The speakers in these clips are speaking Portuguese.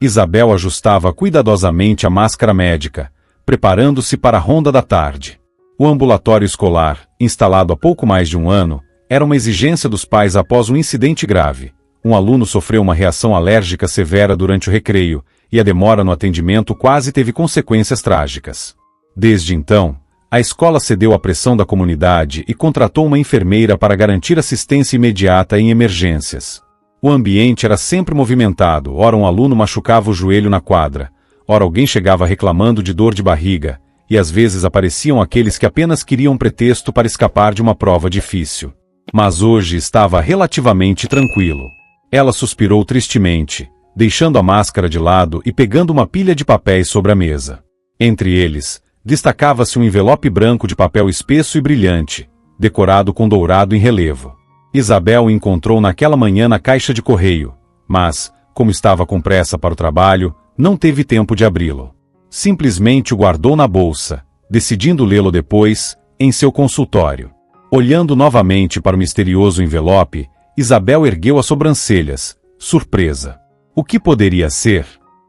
Isabel ajustava cuidadosamente a máscara médica, preparando-se para a ronda da tarde. O ambulatório escolar, instalado há pouco mais de um ano, era uma exigência dos pais após um incidente grave. Um aluno sofreu uma reação alérgica severa durante o recreio, e a demora no atendimento quase teve consequências trágicas. Desde então, a escola cedeu à pressão da comunidade e contratou uma enfermeira para garantir assistência imediata em emergências. O ambiente era sempre movimentado, ora um aluno machucava o joelho na quadra, ora alguém chegava reclamando de dor de barriga, e às vezes apareciam aqueles que apenas queriam um pretexto para escapar de uma prova difícil. Mas hoje estava relativamente tranquilo. Ela suspirou tristemente, deixando a máscara de lado e pegando uma pilha de papéis sobre a mesa. Entre eles, destacava-se um envelope branco de papel espesso e brilhante, decorado com dourado em relevo. Isabel o encontrou naquela manhã na caixa de correio, mas, como estava com pressa para o trabalho, não teve tempo de abri-lo. Simplesmente o guardou na bolsa, decidindo lê-lo depois, em seu consultório. Olhando novamente para o misterioso envelope, Isabel ergueu as sobrancelhas, surpresa. O que poderia ser?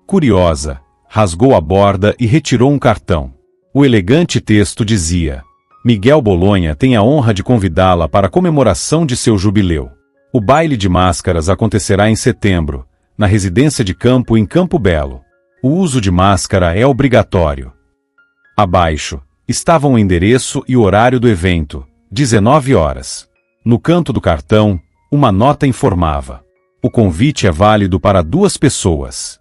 Curiosa, rasgou a borda e retirou um cartão. O elegante texto dizia: Miguel Bolonha tem a honra de convidá-la para a comemoração de seu jubileu. O baile de máscaras acontecerá em setembro, na residência de campo em Campo Belo. O uso de máscara é obrigatório. Abaixo, estavam o endereço e o horário do evento, 19 horas. No canto do cartão, uma nota informava: o convite é válido para 2 pessoas.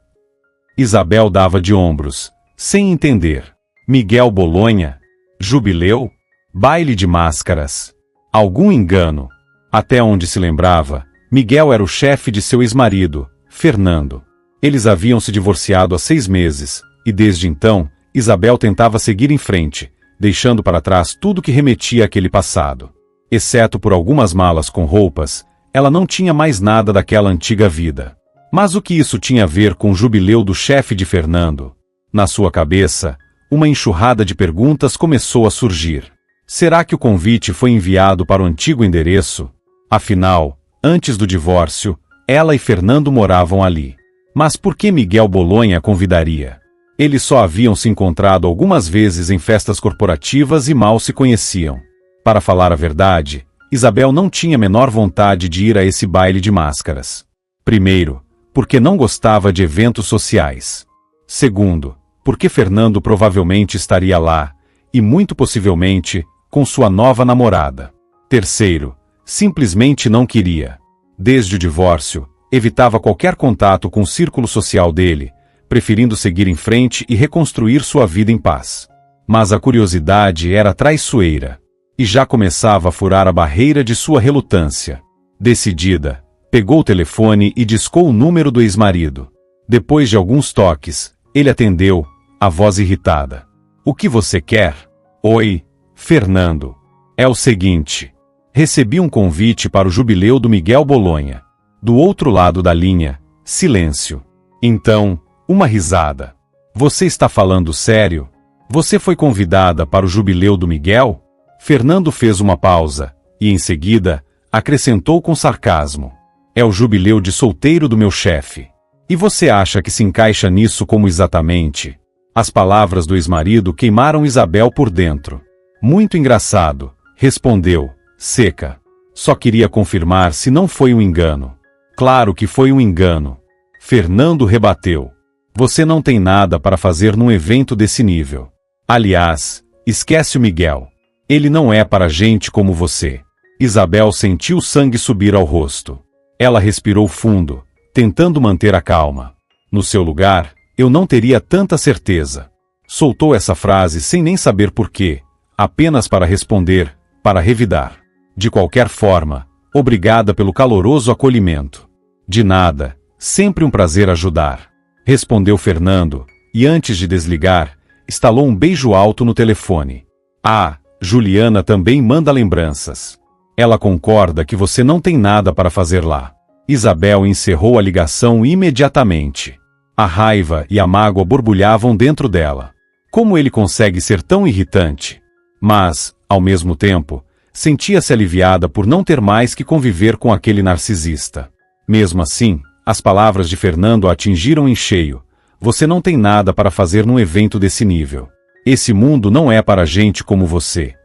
Isabel dava de ombros, sem entender. Miguel Bolonha? Jubileu? Baile de máscaras? Algum engano. Até onde se lembrava, Miguel era o chefe de seu ex-marido, Fernando. Eles haviam se divorciado há 6 meses, e desde então, Isabel tentava seguir em frente, deixando para trás tudo que remetia àquele passado. Exceto por algumas malas com roupas, ela não tinha mais nada daquela antiga vida. Mas o que isso tinha a ver com o jubileu do chefe de Fernando? Na sua cabeça, uma enxurrada de perguntas começou a surgir. Será que o convite foi enviado para o antigo endereço? Afinal, antes do divórcio, ela e Fernando moravam ali. Mas por que Miguel Bolonha a convidaria? Eles só haviam se encontrado algumas vezes em festas corporativas e mal se conheciam. Para falar a verdade, Isabel não tinha a menor vontade de ir a esse baile de máscaras. Primeiro, porque não gostava de eventos sociais. Segundo, porque Fernando provavelmente estaria lá, e muito possivelmente, com sua nova namorada. Terceiro, simplesmente não queria. Desde o divórcio, evitava qualquer contato com o círculo social dele, preferindo seguir em frente e reconstruir sua vida em paz. Mas a curiosidade era traiçoeira, e já começava a furar a barreira de sua relutância. Decidida, pegou o telefone e discou o número do ex-marido. Depois de alguns toques, ele atendeu, a voz irritada. O que você quer? Oi, Fernando. É o seguinte. Recebi um convite para o jubileu do Miguel Bolonha. Do outro lado da linha, silêncio. Então, uma risada. Você está falando sério? Você foi convidada para o jubileu do Miguel? Fernando fez uma pausa, e em seguida, acrescentou com sarcasmo. É o jubileu de solteiro do meu chefe. E você acha que se encaixa nisso como exatamente? As palavras do ex-marido queimaram Isabel por dentro. Muito engraçado, respondeu, seca. Só queria confirmar se não foi um engano. Claro que foi um engano. Fernando rebateu. Você não tem nada para fazer num evento desse nível. Aliás, esquece o Miguel. Ele não é para gente como você. Isabel sentiu o sangue subir ao rosto. Ela respirou fundo, tentando manter a calma. No seu lugar, eu não teria tanta certeza. Soltou essa frase sem nem saber porquê, apenas para responder, para revidar. De qualquer forma, obrigada pelo caloroso acolhimento. De nada, sempre um prazer ajudar. Respondeu Fernando, e antes de desligar, estalou um beijo alto no telefone. Ah, Juliana também manda lembranças. Ela concorda que você não tem nada para fazer lá. Isabel encerrou a ligação imediatamente. A raiva e a mágoa borbulhavam dentro dela. Como ele consegue ser tão irritante? Mas, ao mesmo tempo, sentia-se aliviada por não ter mais que conviver com aquele narcisista. Mesmo assim, As palavras de Fernando a atingiram em cheio. Você não tem nada para fazer num evento desse nível. Esse mundo não é para gente como você.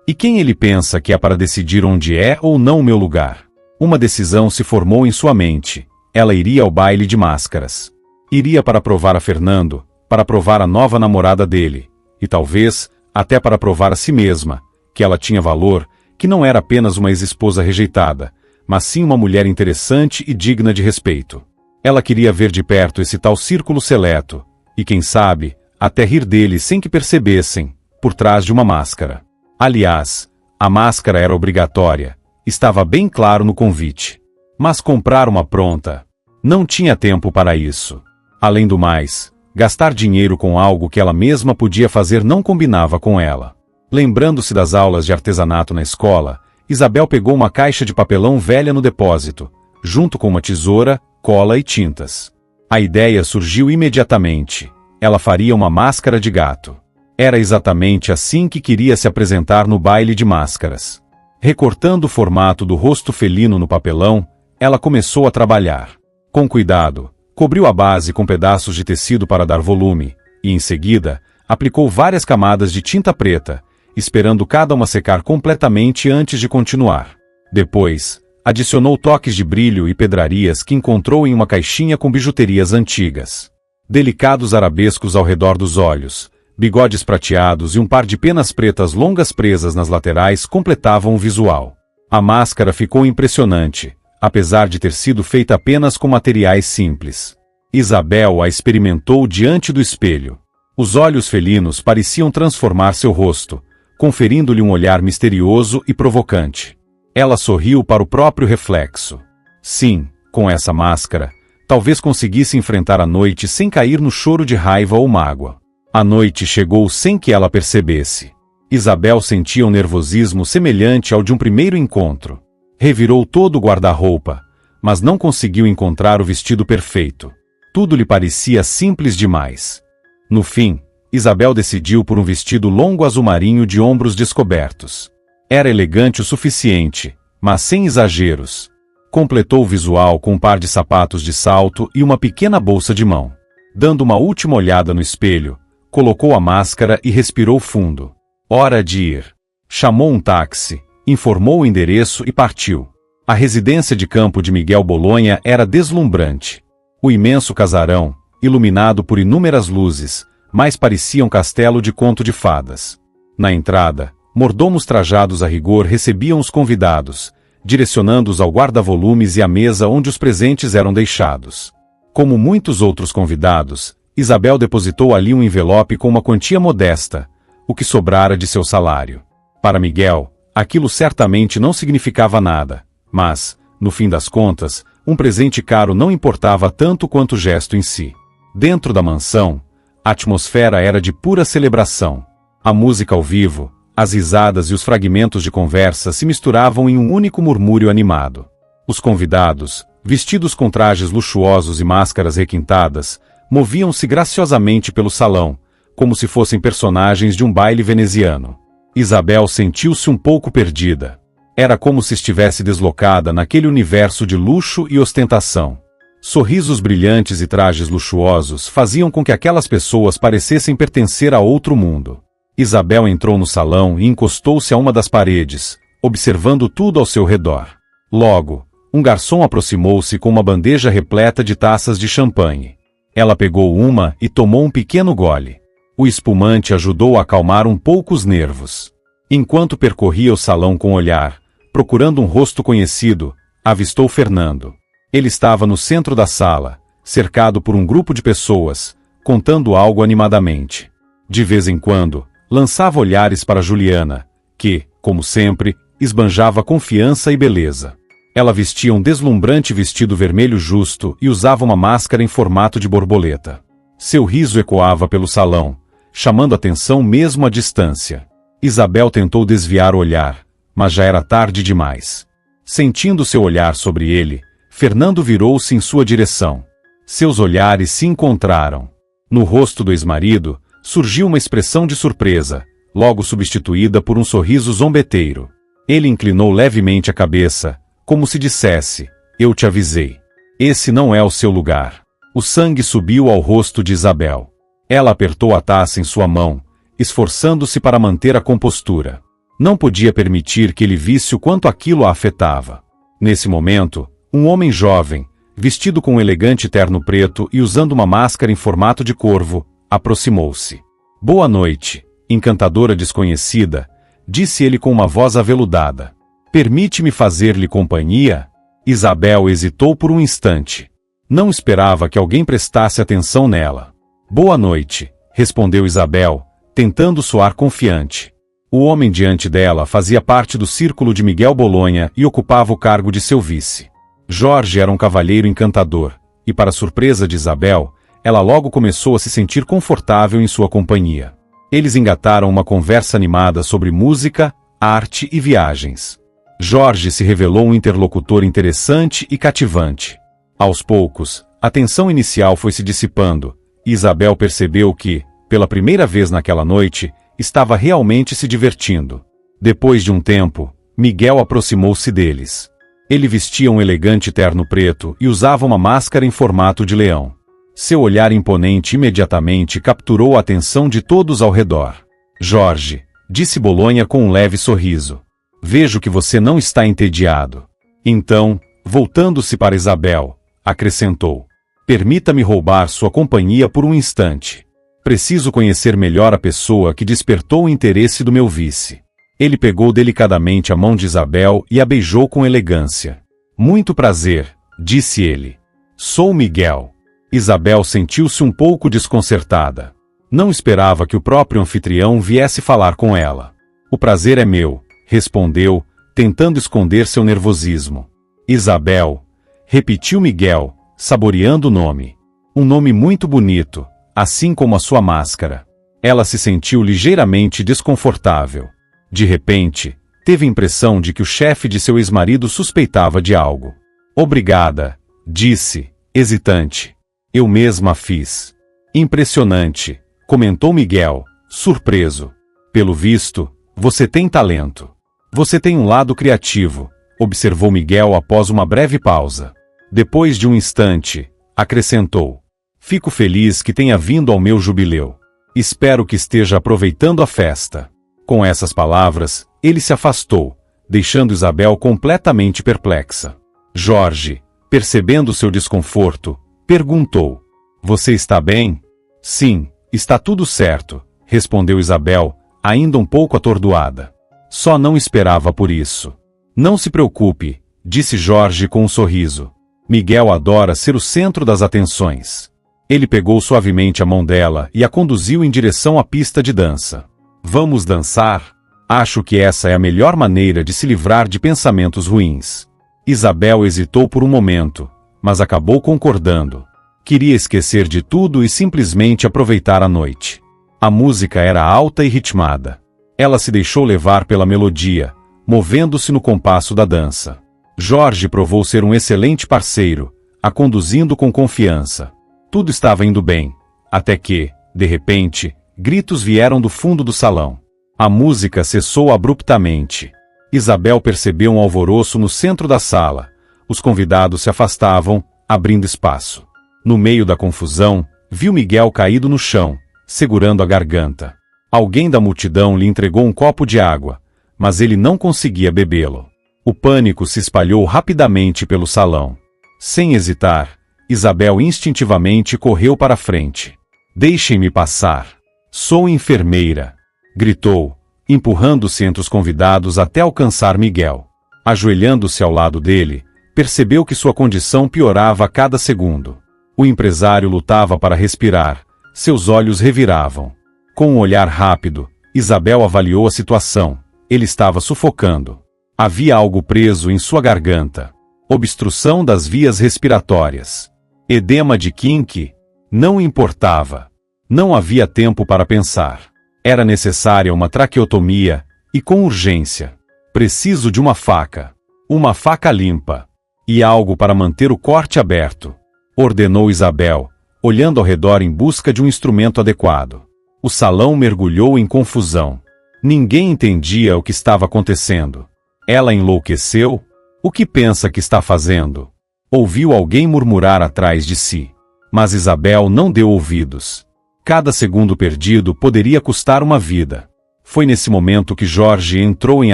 E quem ele pensa que é para decidir onde é ou não o meu lugar? Uma decisão se formou em sua mente. Ela iria ao baile de máscaras. Iria para provar a Fernando, para provar a nova namorada dele, e talvez até para provar a si mesma, que ela tinha valor, que não era apenas uma ex-esposa rejeitada, mas sim uma mulher interessante e digna de respeito. Ela queria ver de perto esse tal círculo seleto, e quem sabe, até rir dele sem que percebessem, por trás de uma máscara. Aliás, a máscara era obrigatória, estava bem claro no convite. Mas comprar uma pronta, não tinha tempo para isso. Além do mais, gastar dinheiro com algo que ela mesma podia fazer não combinava com ela. Lembrando-se das aulas de artesanato na escola, Isabel pegou uma caixa de papelão velha no depósito, junto com uma tesoura, cola e tintas. A ideia surgiu imediatamente. Ela faria uma máscara de gato. Era exatamente assim que queria se apresentar no baile de máscaras. Recortando o formato do rosto felino no papelão, ela começou a trabalhar. Com cuidado, cobriu a base com pedaços de tecido para dar volume, e em seguida, aplicou várias camadas de tinta preta, esperando cada uma secar completamente antes de continuar. Depois, adicionou toques de brilho e pedrarias que encontrou em uma caixinha com bijuterias antigas. Delicados arabescos ao redor dos olhos, bigodes prateados e um par de penas pretas longas presas nas laterais completavam o visual. A máscara ficou impressionante, apesar de ter sido feita apenas com materiais simples. Isabel a experimentou diante do espelho. Os olhos felinos pareciam transformar seu rosto, conferindo-lhe um olhar misterioso e provocante. Ela sorriu para o próprio reflexo. Sim, com essa máscara, talvez conseguisse enfrentar a noite sem cair no choro de raiva ou mágoa. A noite chegou sem que ela percebesse. Isabel sentia um nervosismo semelhante ao de um primeiro encontro. Revirou todo o guarda-roupa, mas não conseguiu encontrar o vestido perfeito. Tudo lhe parecia simples demais. No fim, Isabel decidiu por um vestido longo azul marinho de ombros descobertos. Era elegante o suficiente, mas sem exageros. Completou o visual com um par de sapatos de salto e uma pequena bolsa de mão. Dando uma última olhada no espelho, colocou a máscara e respirou fundo. Hora de ir. Chamou um táxi, informou o endereço e partiu. A residência de campo de Miguel Bolonha era deslumbrante. O imenso casarão, iluminado por inúmeras luzes, mais parecia um castelo de conto de fadas. Na entrada, mordomos trajados a rigor recebiam os convidados, direcionando-os ao guarda-volumes e à mesa onde os presentes eram deixados. Como muitos outros convidados, Isabel depositou ali um envelope com uma quantia modesta, o que sobrara de seu salário. Para Miguel, aquilo certamente não significava nada, mas, no fim das contas, um presente caro não importava tanto quanto o gesto em si. Dentro da mansão, a atmosfera era de pura celebração. A música ao vivo, as risadas e os fragmentos de conversa se misturavam em um único murmúrio animado. Os convidados, vestidos com trajes luxuosos e máscaras requintadas, moviam-se graciosamente pelo salão, como se fossem personagens de um baile veneziano. Isabel sentiu-se um pouco perdida. Era como se estivesse deslocada naquele universo de luxo e ostentação. Sorrisos brilhantes e trajes luxuosos faziam com que aquelas pessoas parecessem pertencer a outro mundo. Isabel entrou no salão e encostou-se a uma das paredes, observando tudo ao seu redor. Logo, um garçom aproximou-se com uma bandeja repleta de taças de champanhe. Ela pegou uma e tomou um pequeno gole. O espumante ajudou a acalmar um pouco os nervos. Enquanto percorria o salão com o olhar, procurando um rosto conhecido, avistou Fernando. Ele estava no centro da sala, cercado por um grupo de pessoas, contando algo animadamente. De vez em quando, lançava olhares para Juliana, que, como sempre, esbanjava confiança e beleza. Ela vestia um deslumbrante vestido vermelho justo e usava uma máscara em formato de borboleta. Seu riso ecoava pelo salão, chamando atenção mesmo à distância. Isabel tentou desviar o olhar, mas já era tarde demais. Sentindo seu olhar sobre ele, Fernando virou-se em sua direção. Seus olhares se encontraram. No rosto do ex-marido, surgiu uma expressão de surpresa, logo substituída por um sorriso zombeteiro. Ele inclinou levemente a cabeça, como se dissesse, "Eu te avisei." Esse não é o seu lugar. O sangue subiu ao rosto de Isabel. Ela apertou a taça em sua mão, esforçando-se para manter a compostura. Não podia permitir que ele visse o quanto aquilo a afetava. Nesse momento, um homem jovem, vestido com um elegante terno preto e usando uma máscara em formato de corvo, aproximou-se. Boa noite, encantadora desconhecida, disse ele com uma voz aveludada. Permite-me fazer-lhe companhia? Isabel hesitou por um instante. Não esperava que alguém prestasse atenção nela. Boa noite, respondeu Isabel, tentando soar confiante. O homem diante dela fazia parte do círculo de Miguel Bolonha e ocupava o cargo de seu vice. Jorge era um cavalheiro encantador, e para surpresa de Isabel, ela logo começou a se sentir confortável em sua companhia. Eles engataram uma conversa animada sobre música, arte e viagens. Jorge se revelou um interlocutor interessante e cativante. Aos poucos, a tensão inicial foi se dissipando, e Isabel percebeu que, pela primeira vez naquela noite, estava realmente se divertindo. Depois de um tempo, Miguel aproximou-se deles. Ele vestia um elegante terno preto e usava uma máscara em formato de leão. Seu olhar imponente imediatamente capturou a atenção de todos ao redor. Jorge, disse Bolonha com um leve sorriso. Vejo que você não está entediado. Então, voltando-se para Isabel, acrescentou. Permita-me roubar sua companhia por um instante. Preciso conhecer melhor a pessoa que despertou o interesse do meu vice. Ele pegou delicadamente a mão de Isabel e a beijou com elegância. Muito prazer, disse ele. Sou Miguel. Isabel sentiu-se um pouco desconcertada. Não esperava que o próprio anfitrião viesse falar com ela. O prazer é meu, respondeu, tentando esconder seu nervosismo. Isabel, repetiu Miguel, saboreando o nome. Um nome muito bonito, assim como a sua máscara. Ela se sentiu ligeiramente desconfortável. De repente, teve a impressão de que o chefe de seu ex-marido suspeitava de algo. Obrigada, disse, hesitante. Eu mesma fiz. Impressionante, comentou Miguel, surpreso. Pelo visto, você tem talento. Você tem um lado criativo, observou Miguel após uma breve pausa. Depois de um instante, acrescentou. Fico feliz que tenha vindo ao meu jubileu. Espero que esteja aproveitando a festa. Com essas palavras, ele se afastou, deixando Isabel completamente perplexa. Jorge, percebendo seu desconforto, perguntou. Você está bem? Sim, está tudo certo, respondeu Isabel, ainda um pouco atordoada. Só não esperava por isso. Não se preocupe, disse Jorge com um sorriso. Miguel adora ser o centro das atenções. Ele pegou suavemente a mão dela e a conduziu em direção à pista de dança. Vamos dançar? Acho que essa é a melhor maneira de se livrar de pensamentos ruins. Isabel hesitou por um momento, mas acabou concordando. Queria esquecer de tudo e simplesmente aproveitar a noite. A música era alta e ritmada. Ela se deixou levar pela melodia, movendo-se no compasso da dança. Jorge provou ser um excelente parceiro, a conduzindo com confiança. Tudo estava indo bem, até que, de repente, gritos vieram do fundo do salão. A música cessou abruptamente. Isabel percebeu um alvoroço no centro da sala. Os convidados se afastavam, abrindo espaço. No meio da confusão, viu Miguel caído no chão, segurando a garganta. Alguém da multidão lhe entregou um copo de água, mas ele não conseguia bebê-lo. O pânico se espalhou rapidamente pelo salão. Sem hesitar, Isabel instintivamente correu para a frente. Deixem-me passar. Sou enfermeira, gritou, empurrando-se entre os convidados até alcançar Miguel. Ajoelhando-se ao lado dele, percebeu que sua condição piorava a cada segundo. O empresário lutava para respirar, seus olhos reviravam. Com um olhar rápido, Isabel avaliou a situação. Ele estava sufocando. Havia algo preso em sua garganta. Obstrução das vias respiratórias. Edema de Quincke? Não importava. Não havia tempo para pensar. Era necessária uma traqueotomia, e com urgência. Preciso de uma faca. Uma faca limpa. E algo para manter o corte aberto. Ordenou Isabel, olhando ao redor em busca de um instrumento adequado. O salão mergulhou em confusão. Ninguém entendia o que estava acontecendo. Ela enlouqueceu? O que pensa que está fazendo? Ouviu alguém murmurar atrás de si. Mas Isabel não deu ouvidos. Cada segundo perdido poderia custar uma vida. Foi nesse momento que Jorge entrou em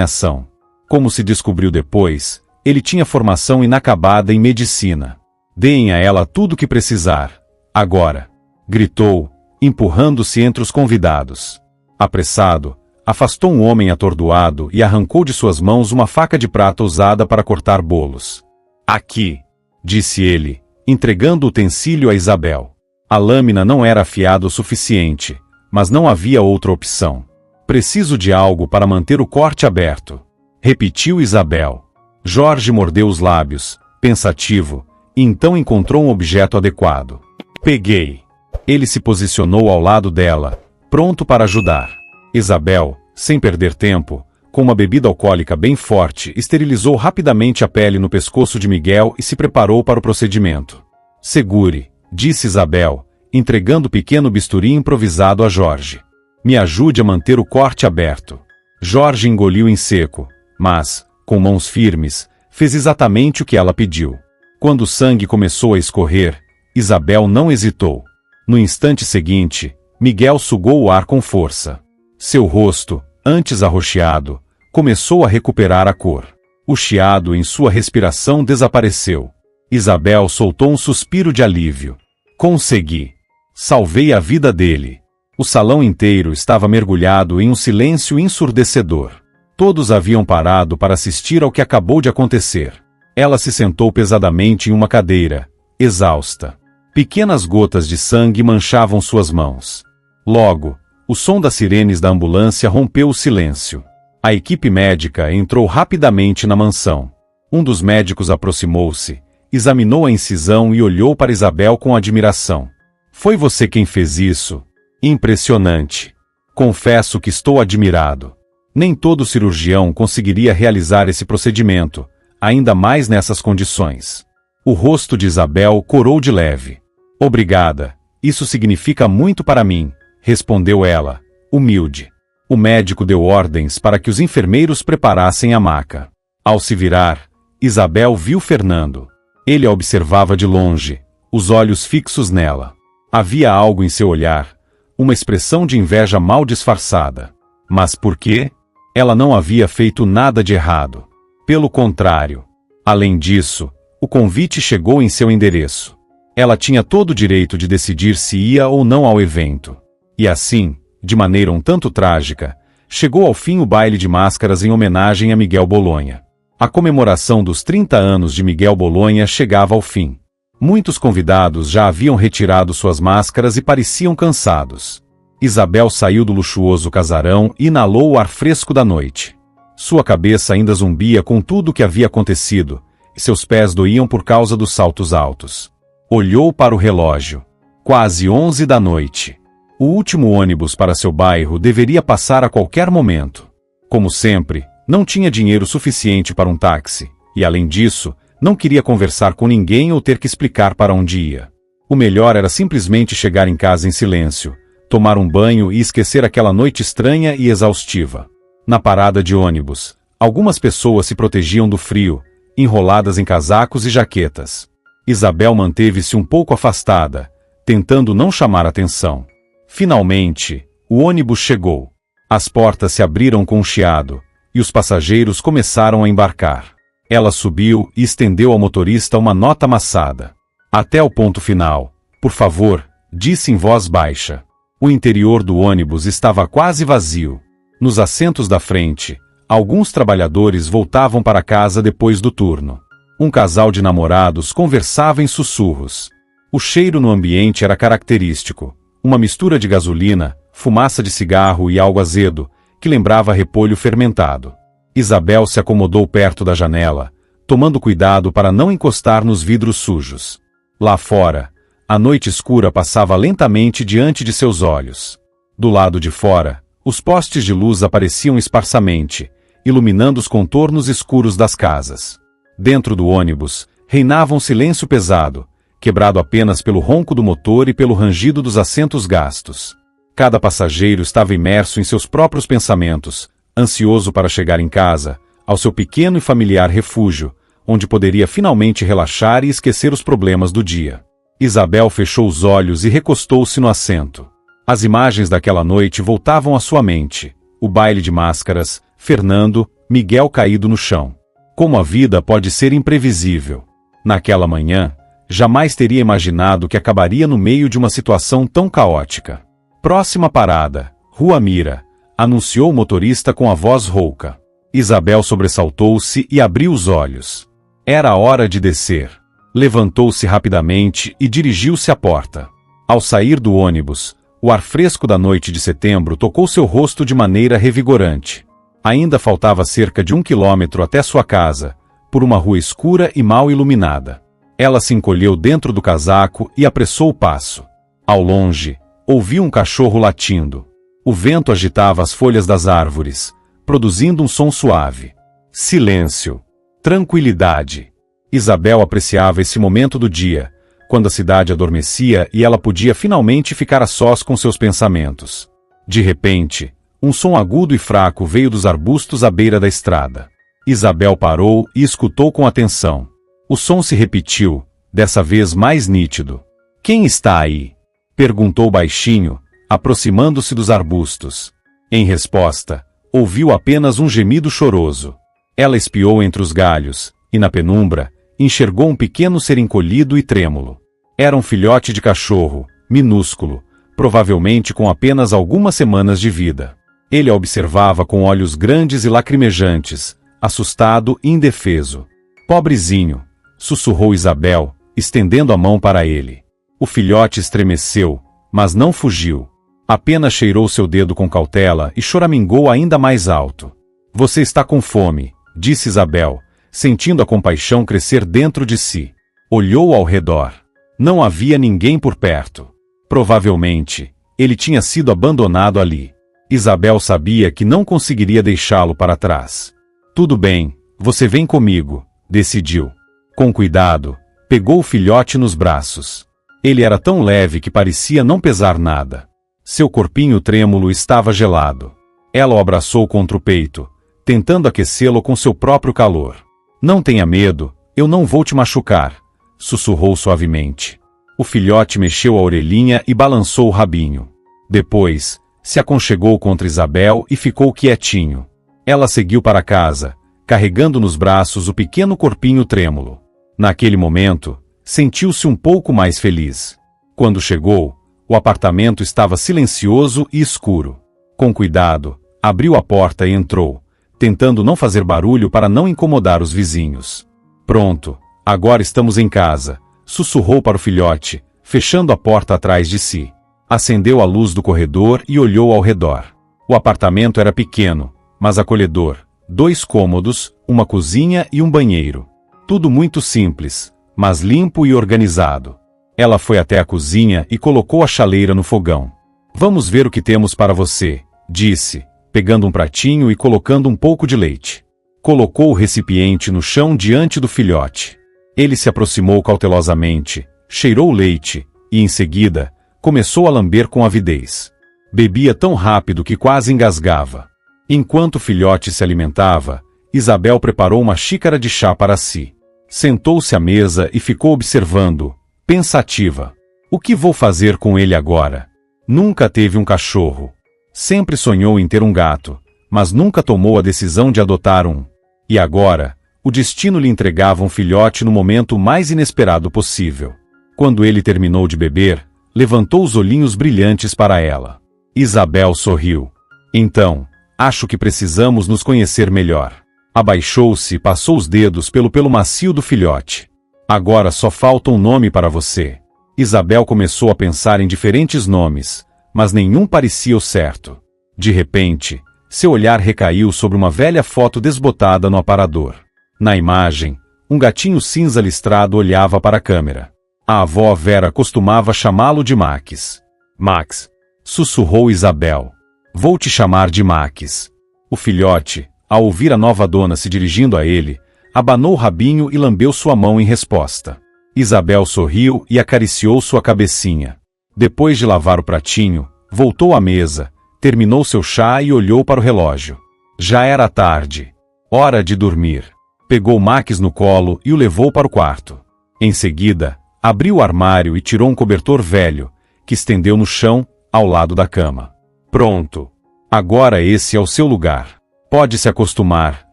ação. Como se descobriu depois, ele tinha formação inacabada em medicina. Deem a ela tudo o que precisar. Agora! Gritou, empurrando-se entre os convidados. Apressado, afastou um homem atordoado e arrancou de suas mãos uma faca de prata usada para cortar bolos. Aqui! Disse ele, entregando o utensílio a Isabel. A lâmina não era afiada o suficiente, mas não havia outra opção. Preciso de algo para manter o corte aberto. Repetiu Isabel. Jorge mordeu os lábios, pensativo, e então encontrou um objeto adequado. Peguei. Ele se posicionou ao lado dela, pronto para ajudar. Isabel, sem perder tempo, com uma bebida alcoólica bem forte, esterilizou rapidamente a pele no pescoço de Miguel e se preparou para o procedimento. Segure, disse Isabel, entregando o pequeno bisturi improvisado a Jorge. Me ajude a manter o corte aberto. Jorge engoliu em seco, mas, com mãos firmes, fez exatamente o que ela pediu. Quando o sangue começou a escorrer, Isabel não hesitou. No instante seguinte, Miguel sugou o ar com força. Seu rosto, antes arroxeado, começou a recuperar a cor. O chiado em sua respiração desapareceu. Isabel soltou um suspiro de alívio. Consegui. Salvei a vida dele. O salão inteiro estava mergulhado em um silêncio ensurdecedor. Todos haviam parado para assistir ao que acabou de acontecer. Ela se sentou pesadamente em uma cadeira, exausta. Pequenas gotas de sangue manchavam suas mãos. Logo, o som das sirenes da ambulância rompeu o silêncio. A equipe médica entrou rapidamente na mansão. Um dos médicos aproximou-se, examinou a incisão e olhou para Isabel com admiração. Foi você quem fez isso? Impressionante. Confesso que estou admirado. Nem todo cirurgião conseguiria realizar esse procedimento, ainda mais nessas condições. O rosto de Isabel corou de leve. Obrigada, isso significa muito para mim, respondeu ela, humilde. O médico deu ordens para que os enfermeiros preparassem a maca. Ao se virar, Isabel viu Fernando. Ele a observava de longe, os olhos fixos nela. Havia algo em seu olhar, uma expressão de inveja mal disfarçada. Mas por quê? Ela não havia feito nada de errado. Pelo contrário. Além disso, o convite chegou em seu endereço. Ela tinha todo o direito de decidir se ia ou não ao evento. E assim, de maneira um tanto trágica, chegou ao fim o baile de máscaras em homenagem a Miguel Bolonha. A comemoração dos 30 anos de Miguel Bolonha chegava ao fim. Muitos convidados já haviam retirado suas máscaras e pareciam cansados. Isabel saiu do luxuoso casarão e inalou o ar fresco da noite. Sua cabeça ainda zumbia com tudo o que havia acontecido, e seus pés doíam por causa dos saltos altos. Olhou para o relógio. Quase 11 da noite. O último ônibus para seu bairro deveria passar a qualquer momento. Como sempre, não tinha dinheiro suficiente para um táxi, e além disso, não queria conversar com ninguém ou ter que explicar para onde ia. O melhor era simplesmente chegar em casa em silêncio, tomar um banho e esquecer aquela noite estranha e exaustiva. Na parada de ônibus, algumas pessoas se protegiam do frio, enroladas em casacos e jaquetas. Isabel manteve-se um pouco afastada, tentando não chamar atenção. Finalmente, o ônibus chegou. As portas se abriram com um chiado, e os passageiros começaram a embarcar. Ela subiu e estendeu ao motorista uma nota amassada. Até o ponto final, por favor, disse em voz baixa. O interior do ônibus estava quase vazio. Nos assentos da frente, alguns trabalhadores voltavam para casa depois do turno. Um casal de namorados conversava em sussurros. O cheiro no ambiente era característico. Uma mistura de gasolina, fumaça de cigarro e algo azedo, que lembrava repolho fermentado. Isabel se acomodou perto da janela, tomando cuidado para não encostar nos vidros sujos. Lá fora, a noite escura passava lentamente diante de seus olhos. Do lado de fora, os postes de luz apareciam esparsamente, iluminando os contornos escuros das casas. Dentro do ônibus, reinava um silêncio pesado, quebrado apenas pelo ronco do motor e pelo rangido dos assentos gastos. Cada passageiro estava imerso em seus próprios pensamentos, ansioso para chegar em casa, ao seu pequeno e familiar refúgio, onde poderia finalmente relaxar e esquecer os problemas do dia. Isabel fechou os olhos e recostou-se no assento. As imagens daquela noite voltavam à sua mente. O baile de máscaras, Fernando, Miguel caído no chão. Como a vida pode ser imprevisível. Naquela manhã, jamais teria imaginado que acabaria no meio de uma situação tão caótica. Próxima parada, Rua Mira, anunciou o motorista com a voz rouca. Isabel sobressaltou-se e abriu os olhos. Era a hora de descer. Levantou-se rapidamente e dirigiu-se à porta. Ao sair do ônibus, o ar fresco da noite de setembro tocou seu rosto de maneira revigorante. Ainda faltava cerca de 1 quilômetro até sua casa, por uma rua escura e mal iluminada. Ela se encolheu dentro do casaco e apressou o passo. Ao longe, ouviu um cachorro latindo. O vento agitava as folhas das árvores, produzindo um som suave. Silêncio. Tranquilidade. Isabel apreciava esse momento do dia, quando a cidade adormecia e ela podia finalmente ficar a sós com seus pensamentos. De repente, um som agudo e fraco veio dos arbustos à beira da estrada. Isabel parou e escutou com atenção. O som se repetiu, dessa vez mais nítido. "Quem está aí?" perguntou baixinho, aproximando-se dos arbustos. Em resposta, ouviu apenas um gemido choroso. Ela espiou entre os galhos, e na penumbra, enxergou um pequeno ser encolhido e trêmulo. Era um filhote de cachorro, minúsculo, provavelmente com apenas algumas semanas de vida. Ele a observava com olhos grandes e lacrimejantes, assustado e indefeso. "Pobrezinho", sussurrou Isabel, estendendo a mão para ele. O filhote estremeceu, mas não fugiu. Apenas cheirou seu dedo com cautela e choramingou ainda mais alto. "Você está com fome", disse Isabel, sentindo a compaixão crescer dentro de si. Olhou ao redor. Não havia ninguém por perto. Provavelmente, ele tinha sido abandonado ali. Isabel sabia que não conseguiria deixá-lo para trás. "Tudo bem, você vem comigo", decidiu. Com cuidado, pegou o filhote nos braços. Ele era tão leve que parecia não pesar nada. Seu corpinho trêmulo estava gelado. Ela o abraçou contra o peito, tentando aquecê-lo com seu próprio calor. "Não tenha medo, eu não vou te machucar", sussurrou suavemente. O filhote mexeu a orelhinha e balançou o rabinho. Depois, se aconchegou contra Isabel e ficou quietinho. Ela seguiu para casa, carregando nos braços o pequeno corpinho trêmulo. Naquele momento, sentiu-se um pouco mais feliz. Quando chegou, o apartamento estava silencioso e escuro. Com cuidado, abriu a porta e entrou, tentando não fazer barulho para não incomodar os vizinhos. "Pronto, agora estamos em casa", sussurrou para o filhote, fechando a porta atrás de si. Acendeu a luz do corredor e olhou ao redor. O apartamento era pequeno, mas acolhedor. 2 cômodos, uma cozinha e um banheiro. Tudo muito simples, mas limpo e organizado. Ela foi até a cozinha e colocou a chaleira no fogão. "Vamos ver o que temos para você", disse, pegando um pratinho e colocando um pouco de leite. Colocou o recipiente no chão diante do filhote. Ele se aproximou cautelosamente, cheirou o leite, e em seguida, começou a lamber com avidez. Bebia tão rápido que quase engasgava. Enquanto o filhote se alimentava, Isabel preparou uma xícara de chá para si. Sentou-se à mesa e ficou observando, pensativa. "O que vou fazer com ele agora?" Nunca teve um cachorro. Sempre sonhou em ter um gato, mas nunca tomou a decisão de adotar um. E agora, o destino lhe entregava um filhote no momento mais inesperado possível. Quando ele terminou de beber, levantou os olhinhos brilhantes para ela. Isabel sorriu. "Então, acho que precisamos nos conhecer melhor." Abaixou-se e passou os dedos pelo pelo macio do filhote. "Agora só falta um nome para você." Isabel começou a pensar em diferentes nomes, mas nenhum parecia o certo. De repente, seu olhar recaiu sobre uma velha foto desbotada no aparador. Na imagem, um gatinho cinza listrado olhava para a câmera. A avó Vera costumava chamá-lo de Max. "Max", sussurrou Isabel. "Vou te chamar de Max." O filhote, ao ouvir a nova dona se dirigindo a ele, abanou o rabinho e lambeu sua mão em resposta. Isabel sorriu e acariciou sua cabecinha. Depois de lavar o pratinho, voltou à mesa, terminou seu chá e olhou para o relógio. Já era tarde. Hora de dormir. Pegou Max no colo e o levou para o quarto. Em seguida, abriu o armário e tirou um cobertor velho, que estendeu no chão, ao lado da cama. Pronto. Agora esse é o seu lugar. Pode se acostumar,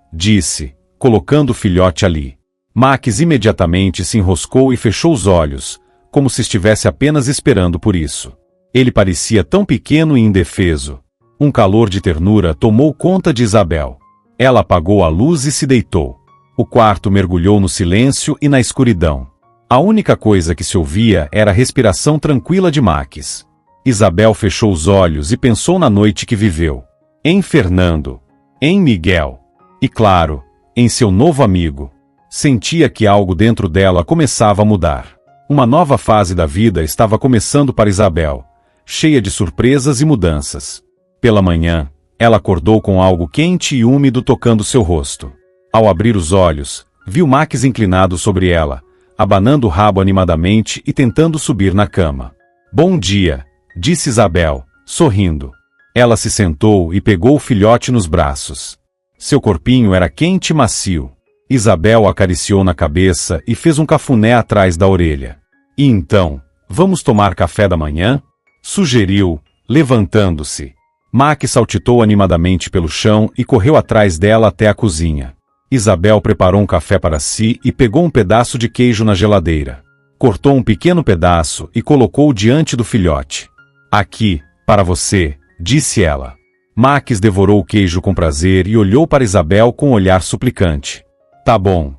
disse, colocando o filhote ali. Max imediatamente se enroscou e fechou os olhos, como se estivesse apenas esperando por isso. Ele parecia tão pequeno e indefeso. Um calor de ternura tomou conta de Isabel. Ela apagou a luz e se deitou. O quarto mergulhou no silêncio e na escuridão. A única coisa que se ouvia era a respiração tranquila de Max. Isabel fechou os olhos e pensou na noite que viveu. Em Fernando. Em Miguel. E claro, em seu novo amigo. Sentia que algo dentro dela começava a mudar. Uma nova fase da vida estava começando para Isabel, cheia de surpresas e mudanças. Pela manhã, ela acordou com algo quente e úmido tocando seu rosto. Ao abrir os olhos, viu Max inclinado sobre ela, abanando o rabo animadamente e tentando subir na cama. Bom dia, disse Isabel, sorrindo. Ela se sentou e pegou o filhote nos braços. Seu corpinho era quente e macio. Isabel acariciou na cabeça e fez um cafuné atrás da orelha. E então, vamos tomar café da manhã? Sugeriu, levantando-se. Max saltitou animadamente pelo chão e correu atrás dela até a cozinha. Isabel preparou um café para si e pegou um pedaço de queijo na geladeira. Cortou um pequeno pedaço e colocou diante do filhote. Aqui, para você, disse ela. Max devorou o queijo com prazer e olhou para Isabel com um olhar suplicante. Tá bom,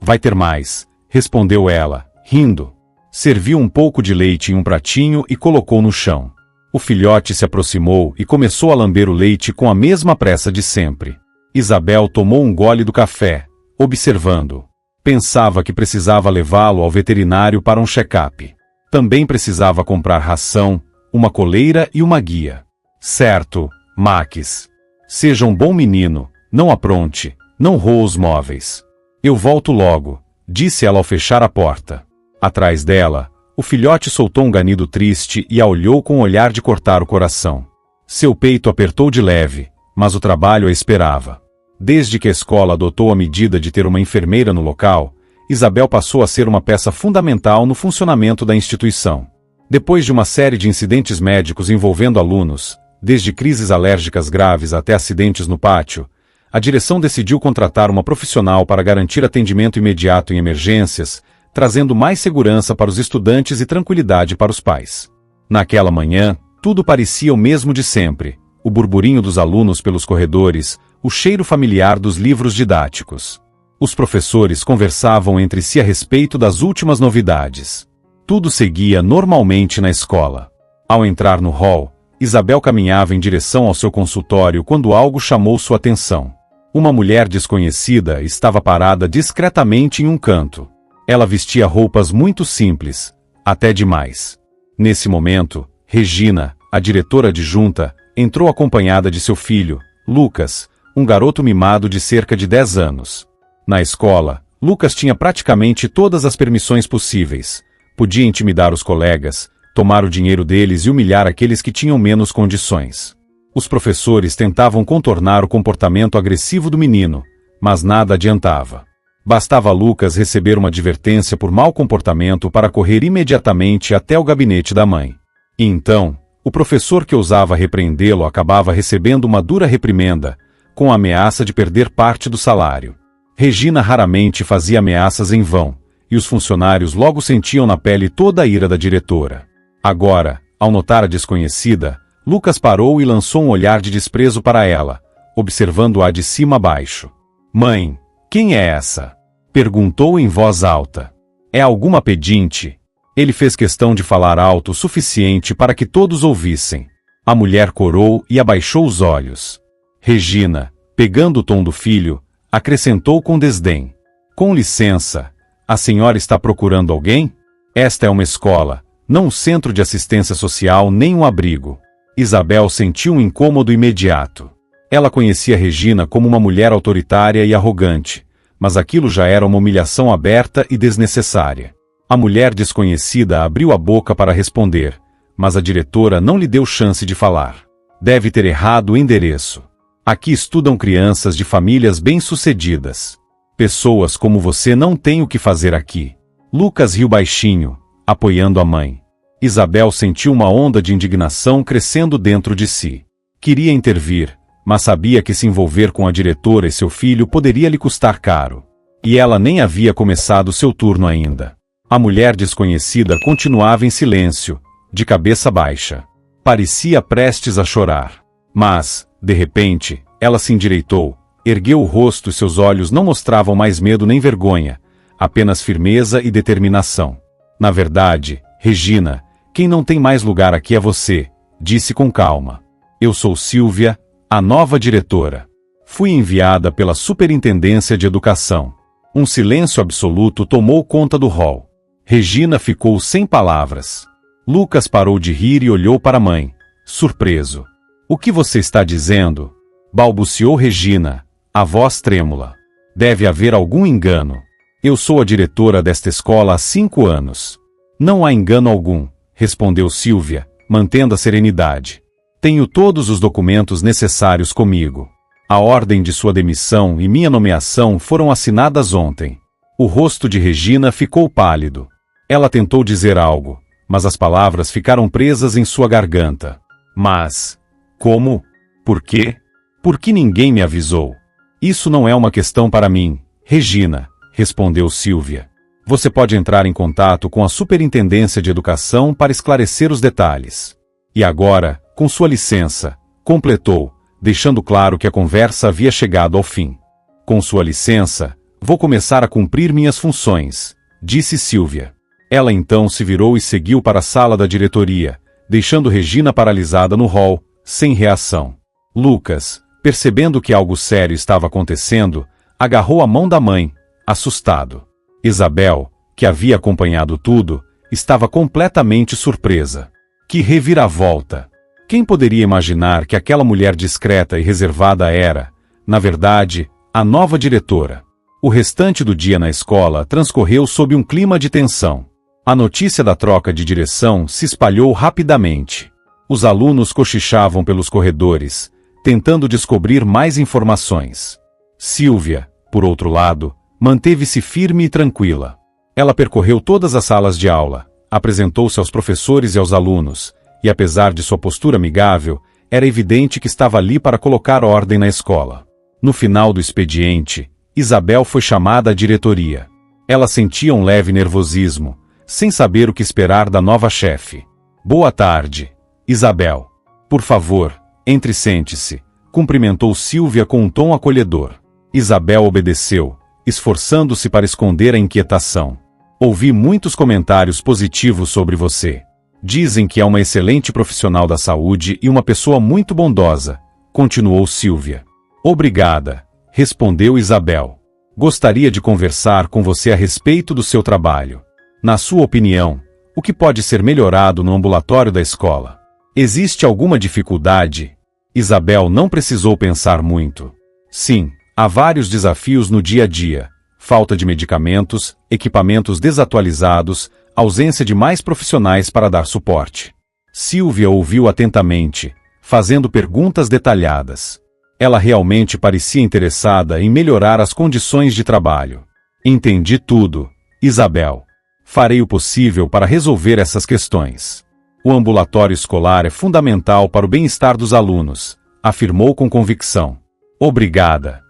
vai ter mais, respondeu ela, rindo. Serviu um pouco de leite em um pratinho e colocou no chão. O filhote se aproximou e começou a lamber o leite com a mesma pressa de sempre. Isabel tomou um gole do café, observando. Pensava que precisava levá-lo ao veterinário para um check-up. Também precisava comprar ração, uma coleira e uma guia. Certo, Max. Seja um bom menino, não apronte, não roa os móveis. Eu volto logo, disse ela ao fechar a porta. Atrás dela, o filhote soltou um ganido triste e a olhou com um olhar de cortar o coração. Seu peito apertou de leve, mas o trabalho a esperava. Desde que a escola adotou a medida de ter uma enfermeira no local, Isabel passou a ser uma peça fundamental no funcionamento da instituição. Depois de uma série de incidentes médicos envolvendo alunos, desde crises alérgicas graves até acidentes no pátio, a direção decidiu contratar uma profissional para garantir atendimento imediato em emergências, trazendo mais segurança para os estudantes e tranquilidade para os pais. Naquela manhã, tudo parecia o mesmo de sempre: o burburinho dos alunos pelos corredores, o cheiro familiar dos livros didáticos. Os professores conversavam entre si a respeito das últimas novidades. Tudo seguia normalmente na escola. Ao entrar no hall, Isabel caminhava em direção ao seu consultório quando algo chamou sua atenção. Uma mulher desconhecida estava parada discretamente em um canto. Ela vestia roupas muito simples, até demais. Nesse momento, Regina, a diretora adjunta, entrou acompanhada de seu filho, Lucas, um garoto mimado de cerca de 10 anos. Na escola, Lucas tinha praticamente todas as permissões possíveis. Podia intimidar os colegas, tomar o dinheiro deles e humilhar aqueles que tinham menos condições. Os professores tentavam contornar o comportamento agressivo do menino, mas nada adiantava. Bastava Lucas receber uma advertência por mau comportamento para correr imediatamente até o gabinete da mãe. E então, o professor que ousava repreendê-lo acabava recebendo uma dura reprimenda, com a ameaça de perder parte do salário. Regina raramente fazia ameaças em vão, e os funcionários logo sentiam na pele toda a ira da diretora. Agora, ao notar a desconhecida, Lucas parou e lançou um olhar de desprezo para ela, observando-a de cima a baixo. Mãe, quem é essa? Perguntou em voz alta. É alguma pedinte? Ele fez questão de falar alto o suficiente para que todos ouvissem. A mulher corou e abaixou os olhos. Regina, pegando o tom do filho, acrescentou com desdém. Com licença, a senhora está procurando alguém? Esta é uma escola, não um centro de assistência social nem um abrigo. Isabel sentiu um incômodo imediato. Ela conhecia Regina como uma mulher autoritária e arrogante, mas aquilo já era uma humilhação aberta e desnecessária. A mulher desconhecida abriu a boca para responder, mas a diretora não lhe deu chance de falar. Deve ter errado o endereço. Aqui estudam crianças de famílias bem-sucedidas. Pessoas como você não têm o que fazer aqui. Lucas riu baixinho, apoiando a mãe. Isabel sentiu uma onda de indignação crescendo dentro de si. Queria intervir, mas sabia que se envolver com a diretora e seu filho poderia lhe custar caro. E ela nem havia começado seu turno ainda. A mulher desconhecida continuava em silêncio, de cabeça baixa. Parecia prestes a chorar. Mas, de repente, ela se endireitou, ergueu o rosto e seus olhos não mostravam mais medo nem vergonha, apenas firmeza e determinação. Na verdade, Regina, quem não tem mais lugar aqui é você, disse com calma. Eu sou Sílvia, a nova diretora. Fui enviada pela Superintendência de Educação. Um silêncio absoluto tomou conta do hall. Regina ficou sem palavras. Lucas parou de rir e olhou para a mãe, surpreso. O que você está dizendo? Balbuciou Regina, a voz trêmula. Deve haver algum engano. Eu sou a diretora desta escola há 5 anos. Não há engano algum, respondeu Sílvia, mantendo a serenidade. Tenho todos os documentos necessários comigo. A ordem de sua demissão e minha nomeação foram assinadas ontem. O rosto de Regina ficou pálido. Ela tentou dizer algo, mas as palavras ficaram presas em sua garganta. Mas, como? Por quê? Por que ninguém me avisou? Isso não é uma questão para mim, Regina, respondeu Sílvia. Você pode entrar em contato com a Superintendência de Educação para esclarecer os detalhes. E agora, com sua licença, completou, deixando claro que a conversa havia chegado ao fim. Com sua licença, vou começar a cumprir minhas funções, disse Sílvia. Ela então se virou e seguiu para a sala da diretoria, deixando Regina paralisada no hall, sem reação. Lucas, percebendo que algo sério estava acontecendo, agarrou a mão da mãe, assustado. Isabel, que havia acompanhado tudo, estava completamente surpresa. Que reviravolta! Quem poderia imaginar que aquela mulher discreta e reservada era, na verdade, a nova diretora? O restante do dia na escola transcorreu sob um clima de tensão. A notícia da troca de direção se espalhou rapidamente. Os alunos cochichavam pelos corredores, tentando descobrir mais informações. Sílvia, por outro lado, manteve-se firme e tranquila. Ela percorreu todas as salas de aula, apresentou-se aos professores e aos alunos, e apesar de sua postura amigável, era evidente que estava ali para colocar ordem na escola. No final do expediente, Isabel foi chamada à diretoria. Ela sentia um leve nervosismo, sem saber o que esperar da nova chefe. Boa tarde, Isabel. Por favor, entre e sente-se, cumprimentou Sílvia com um tom acolhedor. Isabel obedeceu, esforçando-se para esconder a inquietação. Ouvi muitos comentários positivos sobre você. Dizem que é uma excelente profissional da saúde e uma pessoa muito bondosa, continuou Sílvia. Obrigada, respondeu Isabel. Gostaria de conversar com você a respeito do seu trabalho. Na sua opinião, o que pode ser melhorado no ambulatório da escola? Existe alguma dificuldade? Isabel não precisou pensar muito. Sim, há vários desafios no dia a dia. Falta de medicamentos, equipamentos desatualizados, ausência de mais profissionais para dar suporte. Sílvia ouviu atentamente, fazendo perguntas detalhadas. Ela realmente parecia interessada em melhorar as condições de trabalho. Entendi tudo, Isabel. Farei o possível para resolver essas questões. O ambulatório escolar é fundamental para o bem-estar dos alunos, afirmou com convicção. Obrigada.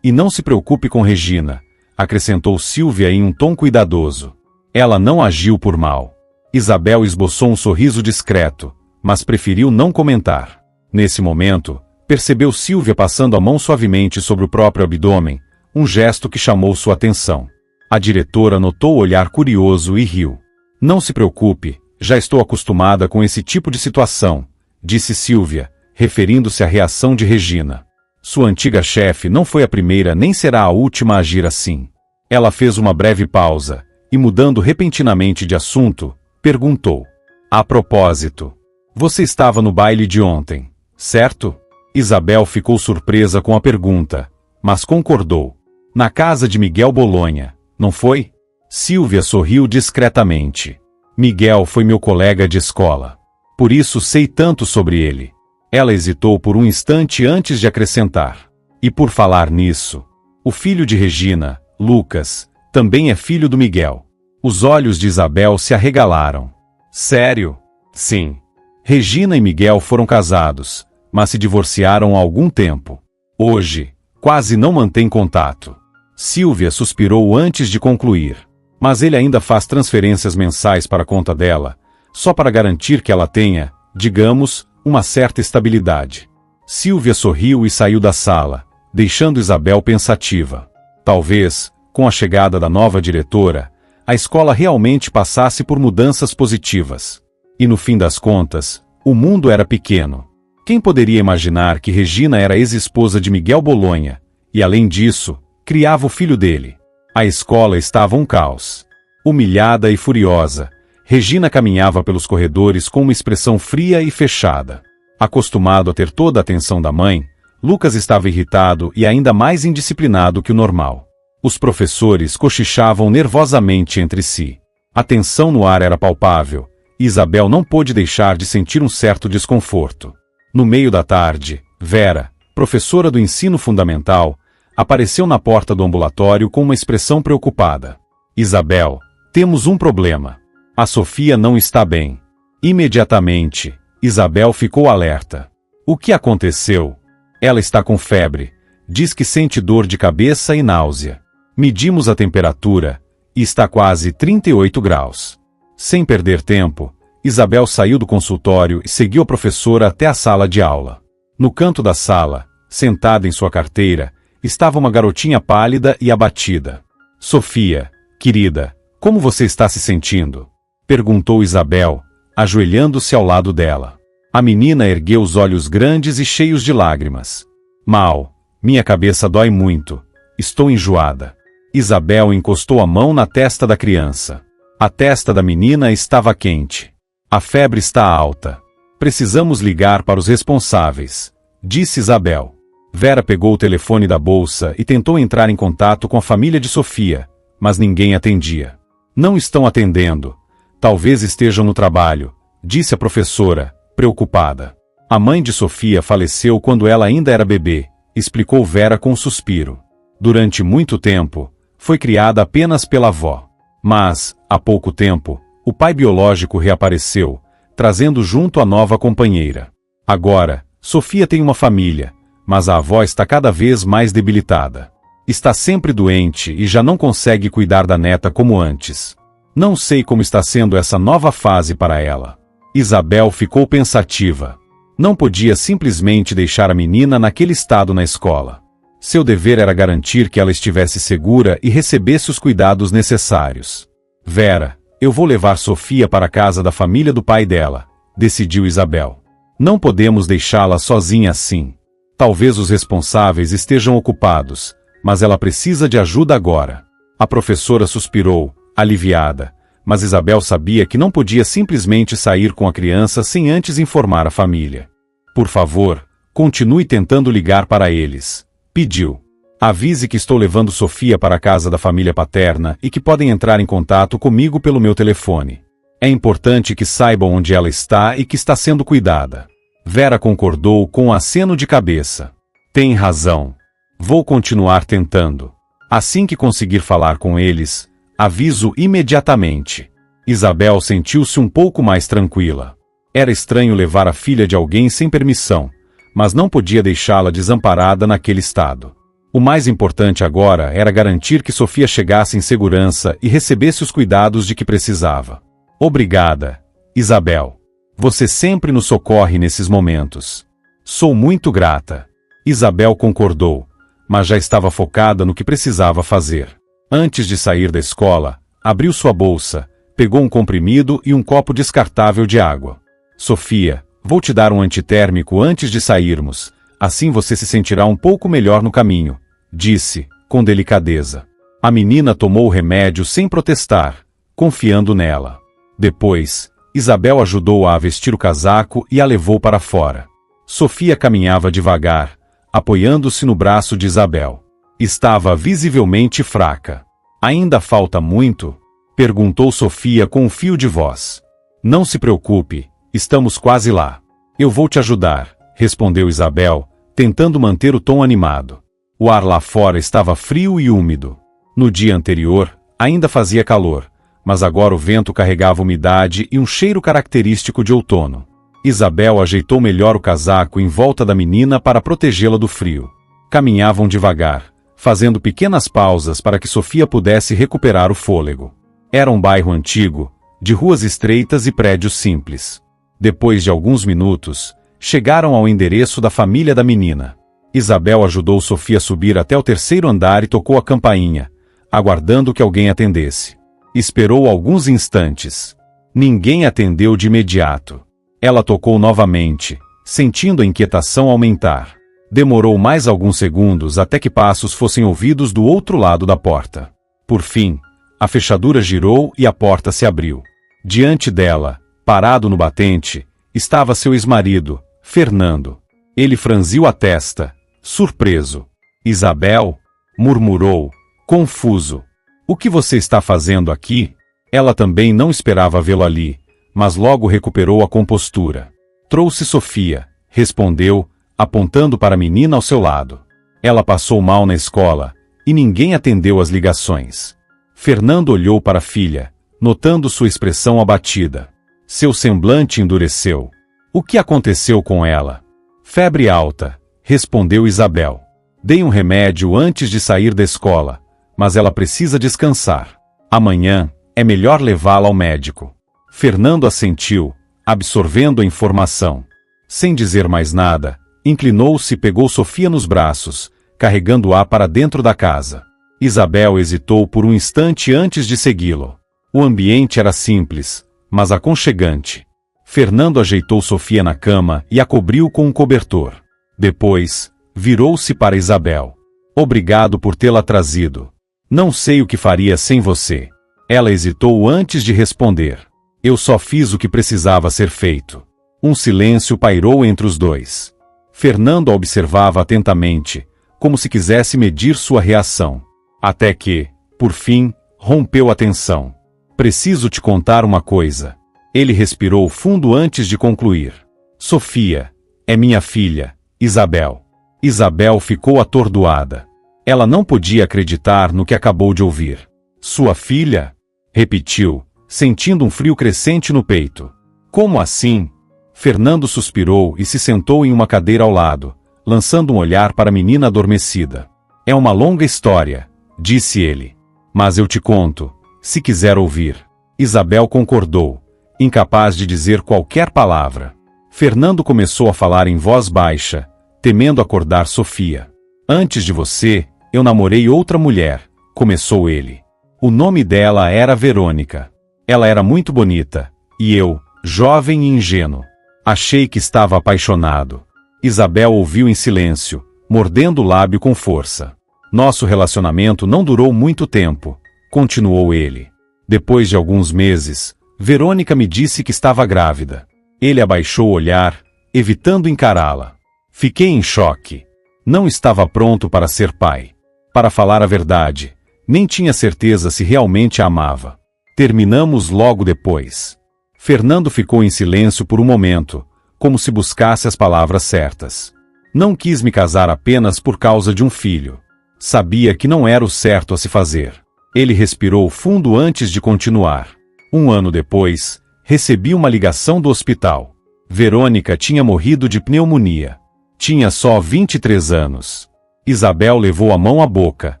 E não se preocupe com Regina, acrescentou Sílvia em um tom cuidadoso. Ela não agiu por mal. Isabel esboçou um sorriso discreto, mas preferiu não comentar. Nesse momento, percebeu Sílvia passando a mão suavemente sobre o próprio abdômen, um gesto que chamou sua atenção. A diretora notou o olhar curioso e riu. Não se preocupe, já estou acostumada com esse tipo de situação, disse Sílvia, referindo-se à reação de Regina. Sua antiga chefe não foi a primeira nem será a última a agir assim. Ela fez uma breve pausa, e mudando repentinamente de assunto, perguntou. A propósito, você estava no baile de ontem, certo? Isabel ficou surpresa com a pergunta, mas concordou. Na casa de Miguel Bolonha, não foi? Sílvia sorriu discretamente. Miguel foi meu colega de escola. Por isso sei tanto sobre ele. Ela hesitou por um instante antes de acrescentar. E por falar nisso, O filho de Regina, Lucas, também é filho do Miguel. Os olhos de Isabel se arregalaram. Sério? Sim. Regina e Miguel foram casados, mas se divorciaram há algum tempo. Hoje, quase não mantém contato. Silvia suspirou antes de concluir. Mas ele ainda faz transferências mensais para a conta dela, só para garantir que ela tenha, digamos, uma certa estabilidade. Silvia sorriu e saiu da sala, deixando Isabel pensativa. Talvez, com a chegada da nova diretora, a escola realmente passasse por mudanças positivas. E no fim das contas, o mundo era pequeno. Quem poderia imaginar que Regina era ex-esposa de Miguel Bolonha, e além disso, criava o filho dele? A escola estava um caos. Humilhada e furiosa, Regina caminhava pelos corredores com uma expressão fria e fechada. Acostumado a ter toda a atenção da mãe, Lucas estava irritado e ainda mais indisciplinado que o normal. Os professores cochichavam nervosamente entre si. A tensão no ar era palpável, e Isabel não pôde deixar de sentir um certo desconforto. No meio da tarde, Vera, professora do ensino fundamental, apareceu na porta do ambulatório com uma expressão preocupada. Isabel, temos um problema. A Sofia não está bem. Imediatamente, Isabel ficou alerta. O que aconteceu? Ela está com febre. Diz que sente dor de cabeça e náusea. Medimos a temperatura, e está quase 38 graus. Sem perder tempo, Isabel saiu do consultório e seguiu a professora até a sala de aula. No canto da sala, sentada em sua carteira, estava uma garotinha pálida e abatida. Sofia, querida, como você está se sentindo? Perguntou Isabel, ajoelhando-se ao lado dela. A menina ergueu os olhos grandes e cheios de lágrimas. Mal, minha cabeça dói muito. Estou enjoada. Isabel encostou a mão na testa da criança. A testa da menina estava quente. A febre está alta. Precisamos ligar para os responsáveis, disse Isabel. Vera pegou o telefone da bolsa e tentou entrar em contato com a família de Sofia, mas ninguém atendia. Não estão atendendo. Talvez estejam no trabalho, disse a professora, preocupada. A mãe de Sofia faleceu quando ela ainda era bebê, explicou Vera com um suspiro. Durante muito tempo, foi criada apenas pela avó. Mas, há pouco tempo, o pai biológico reapareceu, trazendo junto a nova companheira. Agora, Sofia tem uma família, mas a avó está cada vez mais debilitada. Está sempre doente e já não consegue cuidar da neta como antes. Não sei como está sendo essa nova fase para ela. Isabel ficou pensativa. Não podia simplesmente deixar a menina naquele estado na escola. Seu dever era garantir que ela estivesse segura e recebesse os cuidados necessários. Vera, eu vou levar Sofia para a casa da família do pai dela, decidiu Isabel. Não podemos deixá-la sozinha assim. Talvez os responsáveis estejam ocupados, mas ela precisa de ajuda agora. A professora suspirou, aliviada, mas Isabel sabia que não podia simplesmente sair com a criança sem antes informar a família. Por favor, continue tentando ligar para eles, pediu. Avise que estou levando Sofia para a casa da família paterna e que podem entrar em contato comigo pelo meu telefone. É importante que saibam onde ela está e que está sendo cuidada. Vera concordou com um aceno de cabeça. Tem razão. Vou continuar tentando. Assim que conseguir falar com eles, aviso imediatamente. Isabel sentiu-se um pouco mais tranquila. Era estranho levar a filha de alguém sem permissão, mas não podia deixá-la desamparada naquele estado. O mais importante agora era garantir que Sofia chegasse em segurança e recebesse os cuidados de que precisava. Obrigada, Isabel. Você sempre nos socorre nesses momentos. Sou muito grata. Isabel concordou, mas já estava focada no que precisava fazer. Antes de sair da escola, abriu sua bolsa, pegou um comprimido e um copo descartável de água. Sofia, vou te dar um antitérmico antes de sairmos, assim você se sentirá um pouco melhor no caminho, disse, com delicadeza. A menina tomou o remédio sem protestar, confiando nela. Depois, Isabel ajudou-a a vestir o casaco e a levou para fora. Sofia caminhava devagar, apoiando-se no braço de Isabel. Estava visivelmente fraca. Ainda falta muito? Perguntou Sofia com um fio de voz. Não se preocupe, estamos quase lá. Eu vou te ajudar, respondeu Isabel, tentando manter o tom animado. O ar lá fora estava frio e úmido. No dia anterior, ainda fazia calor, mas agora o vento carregava umidade e um cheiro característico de outono. Isabel ajeitou melhor o casaco em volta da menina para protegê-la do frio. Caminhavam devagar, fazendo pequenas pausas para que Sofia pudesse recuperar o fôlego. Era um bairro antigo, de ruas estreitas e prédios simples. Depois de alguns minutos, chegaram ao endereço da família da menina. Isabel ajudou Sofia a subir até o terceiro andar e tocou a campainha, aguardando que alguém atendesse. Esperou alguns instantes. Ninguém atendeu de imediato. Ela tocou novamente, sentindo a inquietação aumentar. Demorou mais alguns segundos até que passos fossem ouvidos do outro lado da porta. Por fim, a fechadura girou e a porta se abriu. Diante dela, parado no batente, estava seu ex-marido, Fernando. Ele franziu a testa, surpreso. Isabel? Murmurou, confuso. O que você está fazendo aqui? Ela também não esperava vê-lo ali, mas logo recuperou a compostura. Trouxe Sofia, respondeu, apontando para a menina ao seu lado. Ela passou mal na escola, e ninguém atendeu às ligações. Fernando olhou para a filha, notando sua expressão abatida. Seu semblante endureceu. O que aconteceu com ela? Febre alta, respondeu Isabel. Dei um remédio antes de sair da escola, mas ela precisa descansar. Amanhã, é melhor levá-la ao médico. Fernando assentiu, absorvendo a informação. Sem dizer mais nada, inclinou-se e pegou Sofia nos braços, carregando-a para dentro da casa. Isabel hesitou por um instante antes de segui-lo. O ambiente era simples, mas aconchegante. Fernando ajeitou Sofia na cama e a cobriu com um cobertor. Depois, virou-se para Isabel. Obrigado por tê-la trazido. Não sei o que faria sem você. Ela hesitou antes de responder. Eu só fiz o que precisava ser feito. Um silêncio pairou entre os dois. Fernando a observava atentamente, como se quisesse medir sua reação. Até que, por fim, rompeu a tensão. Preciso te contar uma coisa. Ele respirou fundo antes de concluir. Sofia, é minha filha, Isabel. Isabel ficou atordoada. Ela não podia acreditar no que acabou de ouvir. Sua filha? Repetiu, sentindo um frio crescente no peito. Como assim? Fernando suspirou e se sentou em uma cadeira ao lado, lançando um olhar para a menina adormecida. É uma longa história, disse ele. Mas eu te conto, se quiser ouvir. Isabel concordou, incapaz de dizer qualquer palavra. Fernando começou a falar em voz baixa, temendo acordar Sofia. Antes de você, eu namorei outra mulher, começou ele. O nome dela era Verônica. Ela era muito bonita, e eu, jovem e ingênuo, achei que estava apaixonado. Isabel ouviu em silêncio, mordendo o lábio com força. Nosso relacionamento não durou muito tempo, continuou ele. Depois de alguns meses, Verônica me disse que estava grávida. Ele abaixou o olhar, evitando encará-la. Fiquei em choque. Não estava pronto para ser pai. Para falar a verdade, nem tinha certeza se realmente a amava. Terminamos logo depois. Fernando ficou em silêncio por um momento, como se buscasse as palavras certas. Não quis me casar apenas por causa de um filho. Sabia que não era o certo a se fazer. Ele respirou fundo antes de continuar. Um ano depois, recebi uma ligação do hospital. Verônica tinha morrido de pneumonia. Tinha só 23 anos. Isabel levou a mão à boca,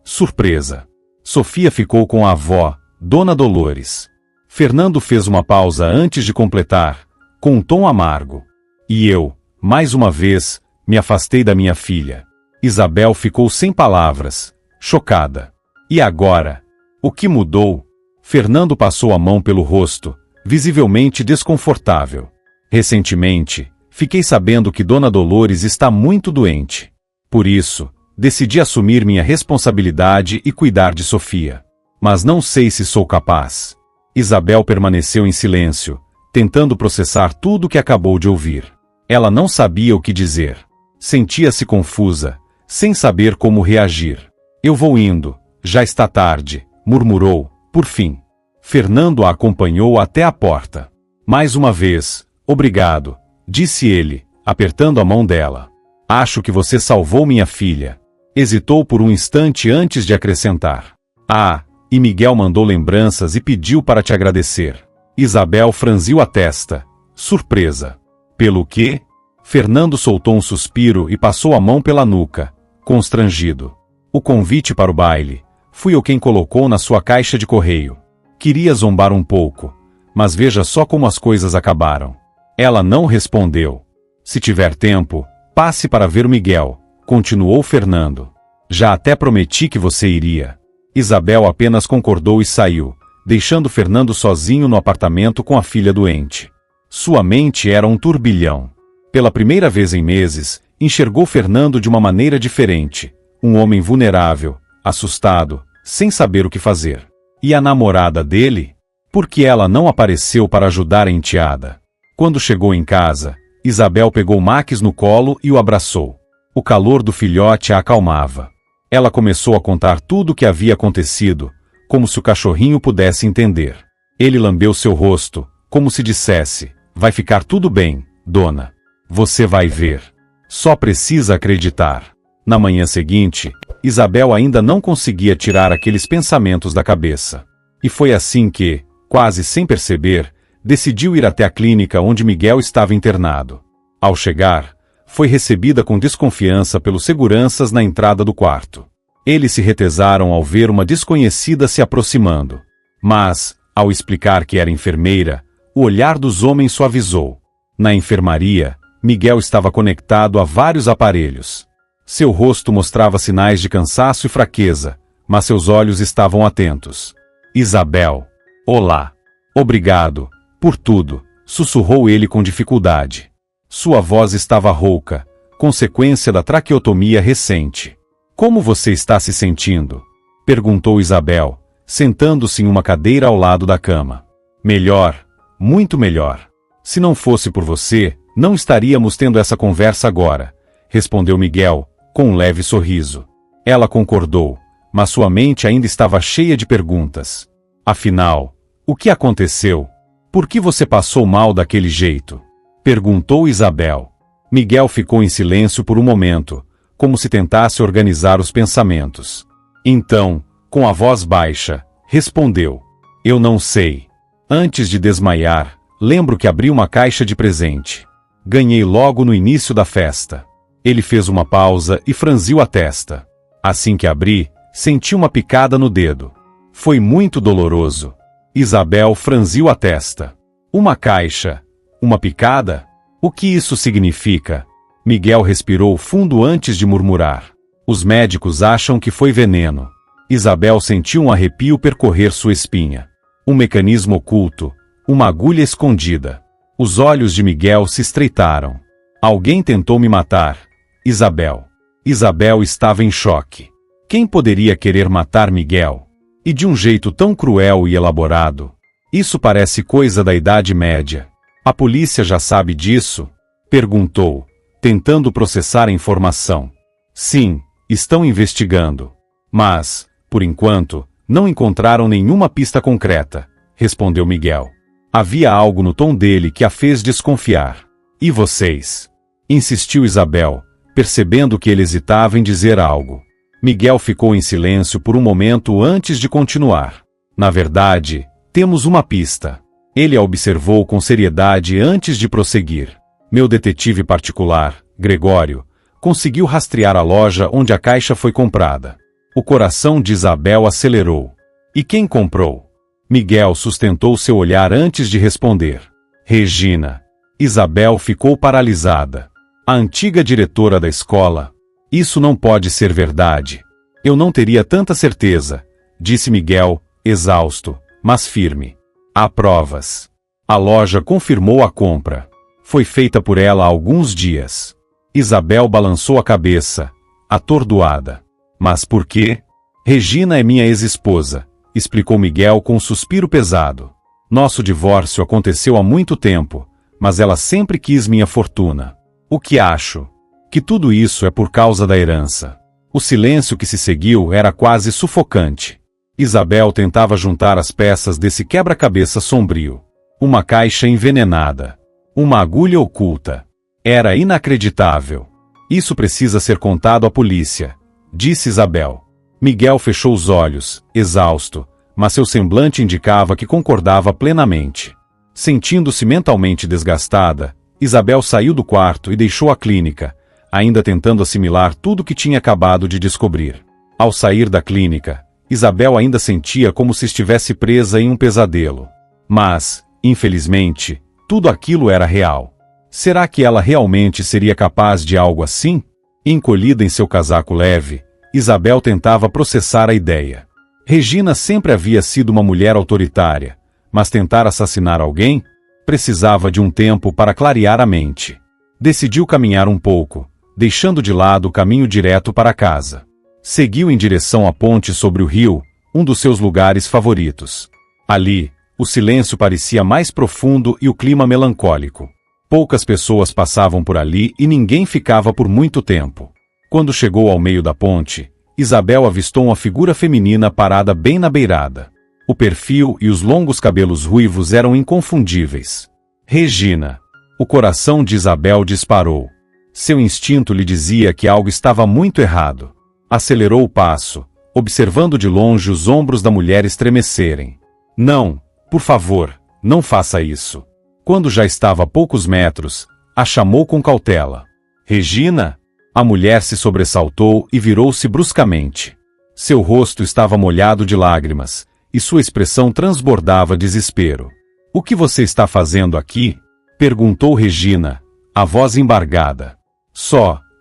surpresa. Sofia ficou com a avó, Dona Dolores. Fernando fez uma pausa antes de completar, com um tom amargo. E eu, mais uma vez, me afastei da minha filha. Isabel ficou sem palavras, chocada. E agora? O que mudou? Fernando passou a mão pelo rosto, visivelmente desconfortável. Recentemente, fiquei sabendo que Dona Dolores está muito doente. Por isso, decidi assumir minha responsabilidade e cuidar de Sofia. Mas não sei se sou capaz. Isabel permaneceu em silêncio, tentando processar tudo o que acabou de ouvir. Ela não sabia o que dizer. Sentia-se confusa, sem saber como reagir. Eu vou indo, já está tarde, murmurou, por fim. Fernando a acompanhou até a porta. Mais uma vez, obrigado, disse ele, apertando a mão dela. Acho que você salvou minha filha. Hesitou por um instante antes de acrescentar: "Ah, e Miguel mandou lembranças e pediu para te agradecer." Isabel franziu a testa, surpresa. Pelo quê? Fernando soltou um suspiro e passou a mão pela nuca, constrangido. "O convite para o baile. Fui eu quem colocou na sua caixa de correio. Queria zombar um pouco, mas veja só como as coisas acabaram." Ela não respondeu. "Se tiver tempo, passe para ver o Miguel", continuou Fernando. "Já até prometi que você iria." Isabel apenas concordou e saiu, deixando Fernando sozinho no apartamento com a filha doente. Sua mente era um turbilhão. Pela primeira vez em meses, enxergou Fernando de uma maneira diferente. Um homem vulnerável, assustado, sem saber o que fazer. E a namorada dele? Por que ela não apareceu para ajudar a enteada? Quando chegou em casa, Isabel pegou Max no colo e o abraçou. O calor do filhote a acalmava. Ela começou a contar tudo o que havia acontecido, como se o cachorrinho pudesse entender. Ele lambeu seu rosto, como se dissesse: "Vai ficar tudo bem, dona. Você vai ver. Só precisa acreditar." Na manhã seguinte, Isabel ainda não conseguia tirar aqueles pensamentos da cabeça. E foi assim que, quase sem perceber, decidiu ir até a clínica onde Miguel estava internado. Ao chegar, foi recebida com desconfiança pelos seguranças na entrada do quarto. Eles se retesaram ao ver uma desconhecida se aproximando. Mas, ao explicar que era enfermeira, o olhar dos homens suavizou. Na enfermaria, Miguel estava conectado a vários aparelhos. Seu rosto mostrava sinais de cansaço e fraqueza, mas seus olhos estavam atentos. "Isabel. Olá. Obrigado, por tudo", sussurrou ele com dificuldade. Sua voz estava rouca, consequência da traqueotomia recente. "Como você está se sentindo?" perguntou Isabel, sentando-se em uma cadeira ao lado da cama. "Melhor, muito melhor. Se não fosse por você, não estaríamos tendo essa conversa agora", respondeu Miguel, com um leve sorriso. Ela concordou, mas sua mente ainda estava cheia de perguntas. "Afinal, o que aconteceu? Por que você passou mal daquele jeito?" perguntou Isabel. Miguel ficou em silêncio por um momento, como se tentasse organizar os pensamentos. Então, com a voz baixa, respondeu: "Eu não sei. Antes de desmaiar, lembro que abri uma caixa de presente. Ganhei logo no início da festa." Ele fez uma pausa e franziu a testa. "Assim que abri, senti uma picada no dedo. Foi muito doloroso." Isabel franziu a testa. "Uma caixa? Uma picada? O que isso significa?" Miguel respirou fundo antes de murmurar. "Os médicos acham que foi veneno." Isabel sentiu um arrepio percorrer sua espinha. Um mecanismo oculto, uma agulha escondida. Os olhos de Miguel se estreitaram. "Alguém tentou me matar, Isabel." Isabel estava em choque. Quem poderia querer matar Miguel? E de um jeito tão cruel e elaborado? Isso parece coisa da Idade Média. "A polícia já sabe disso?" perguntou, tentando processar a informação. "Sim, estão investigando. Mas, por enquanto, não encontraram nenhuma pista concreta", respondeu Miguel. Havia algo no tom dele que a fez desconfiar. "E vocês?" insistiu Isabel, percebendo que ele hesitava em dizer algo. Miguel ficou em silêncio por um momento antes de continuar. "Na verdade, temos uma pista." Ele a observou com seriedade antes de prosseguir. "Meu detetive particular, Gregório, conseguiu rastrear a loja onde a caixa foi comprada." O coração de Isabel acelerou. "E quem comprou?" Miguel sustentou seu olhar antes de responder. "Regina." Isabel ficou paralisada. "A antiga diretora da escola? Isso não pode ser verdade." "Eu não teria tanta certeza", disse Miguel, exausto, mas firme. "Há provas." A loja confirmou a compra. Foi feita por ela há alguns dias. Isabel balançou a cabeça, atordoada. "Mas por quê?" "Regina é minha ex-esposa", explicou Miguel com um suspiro pesado. "Nosso divórcio aconteceu há muito tempo, mas ela sempre quis minha fortuna. O que acho? Que tudo isso é por causa da herança." O silêncio que se seguiu era quase sufocante. Isabel tentava juntar as peças desse quebra-cabeça sombrio. Uma caixa envenenada. Uma agulha oculta. Era inacreditável. "Isso precisa ser contado à polícia", disse Isabel. Miguel fechou os olhos, exausto, mas seu semblante indicava que concordava plenamente. Sentindo-se mentalmente desgastada, Isabel saiu do quarto e deixou a clínica, ainda tentando assimilar tudo o que tinha acabado de descobrir. Ao sair da clínica, Isabel ainda sentia como se estivesse presa em um pesadelo. Mas, infelizmente, tudo aquilo era real. Será que ela realmente seria capaz de algo assim? Encolhida em seu casaco leve, Isabel tentava processar a ideia. Regina sempre havia sido uma mulher autoritária, mas tentar assassinar alguém? Precisava de um tempo para clarear a mente. Decidiu caminhar um pouco, deixando de lado o caminho direto para casa. Seguiu em direção à ponte sobre o rio, um dos seus lugares favoritos. Ali, o silêncio parecia mais profundo e o clima melancólico. Poucas pessoas passavam por ali e ninguém ficava por muito tempo. Quando chegou ao meio da ponte, Isabel avistou uma figura feminina parada bem na beirada. O perfil e os longos cabelos ruivos eram inconfundíveis. Regina. O coração de Isabel disparou. Seu instinto lhe dizia que algo estava muito errado. Acelerou o passo, observando de longe os ombros da mulher estremecerem. Não, por favor, não faça isso. Quando já estava a poucos metros, a chamou com cautela. Regina? A mulher se sobressaltou e virou-se bruscamente. Seu rosto estava molhado de lágrimas, e sua expressão transbordava desespero. O que você está fazendo aqui? Perguntou Regina, a voz embargada.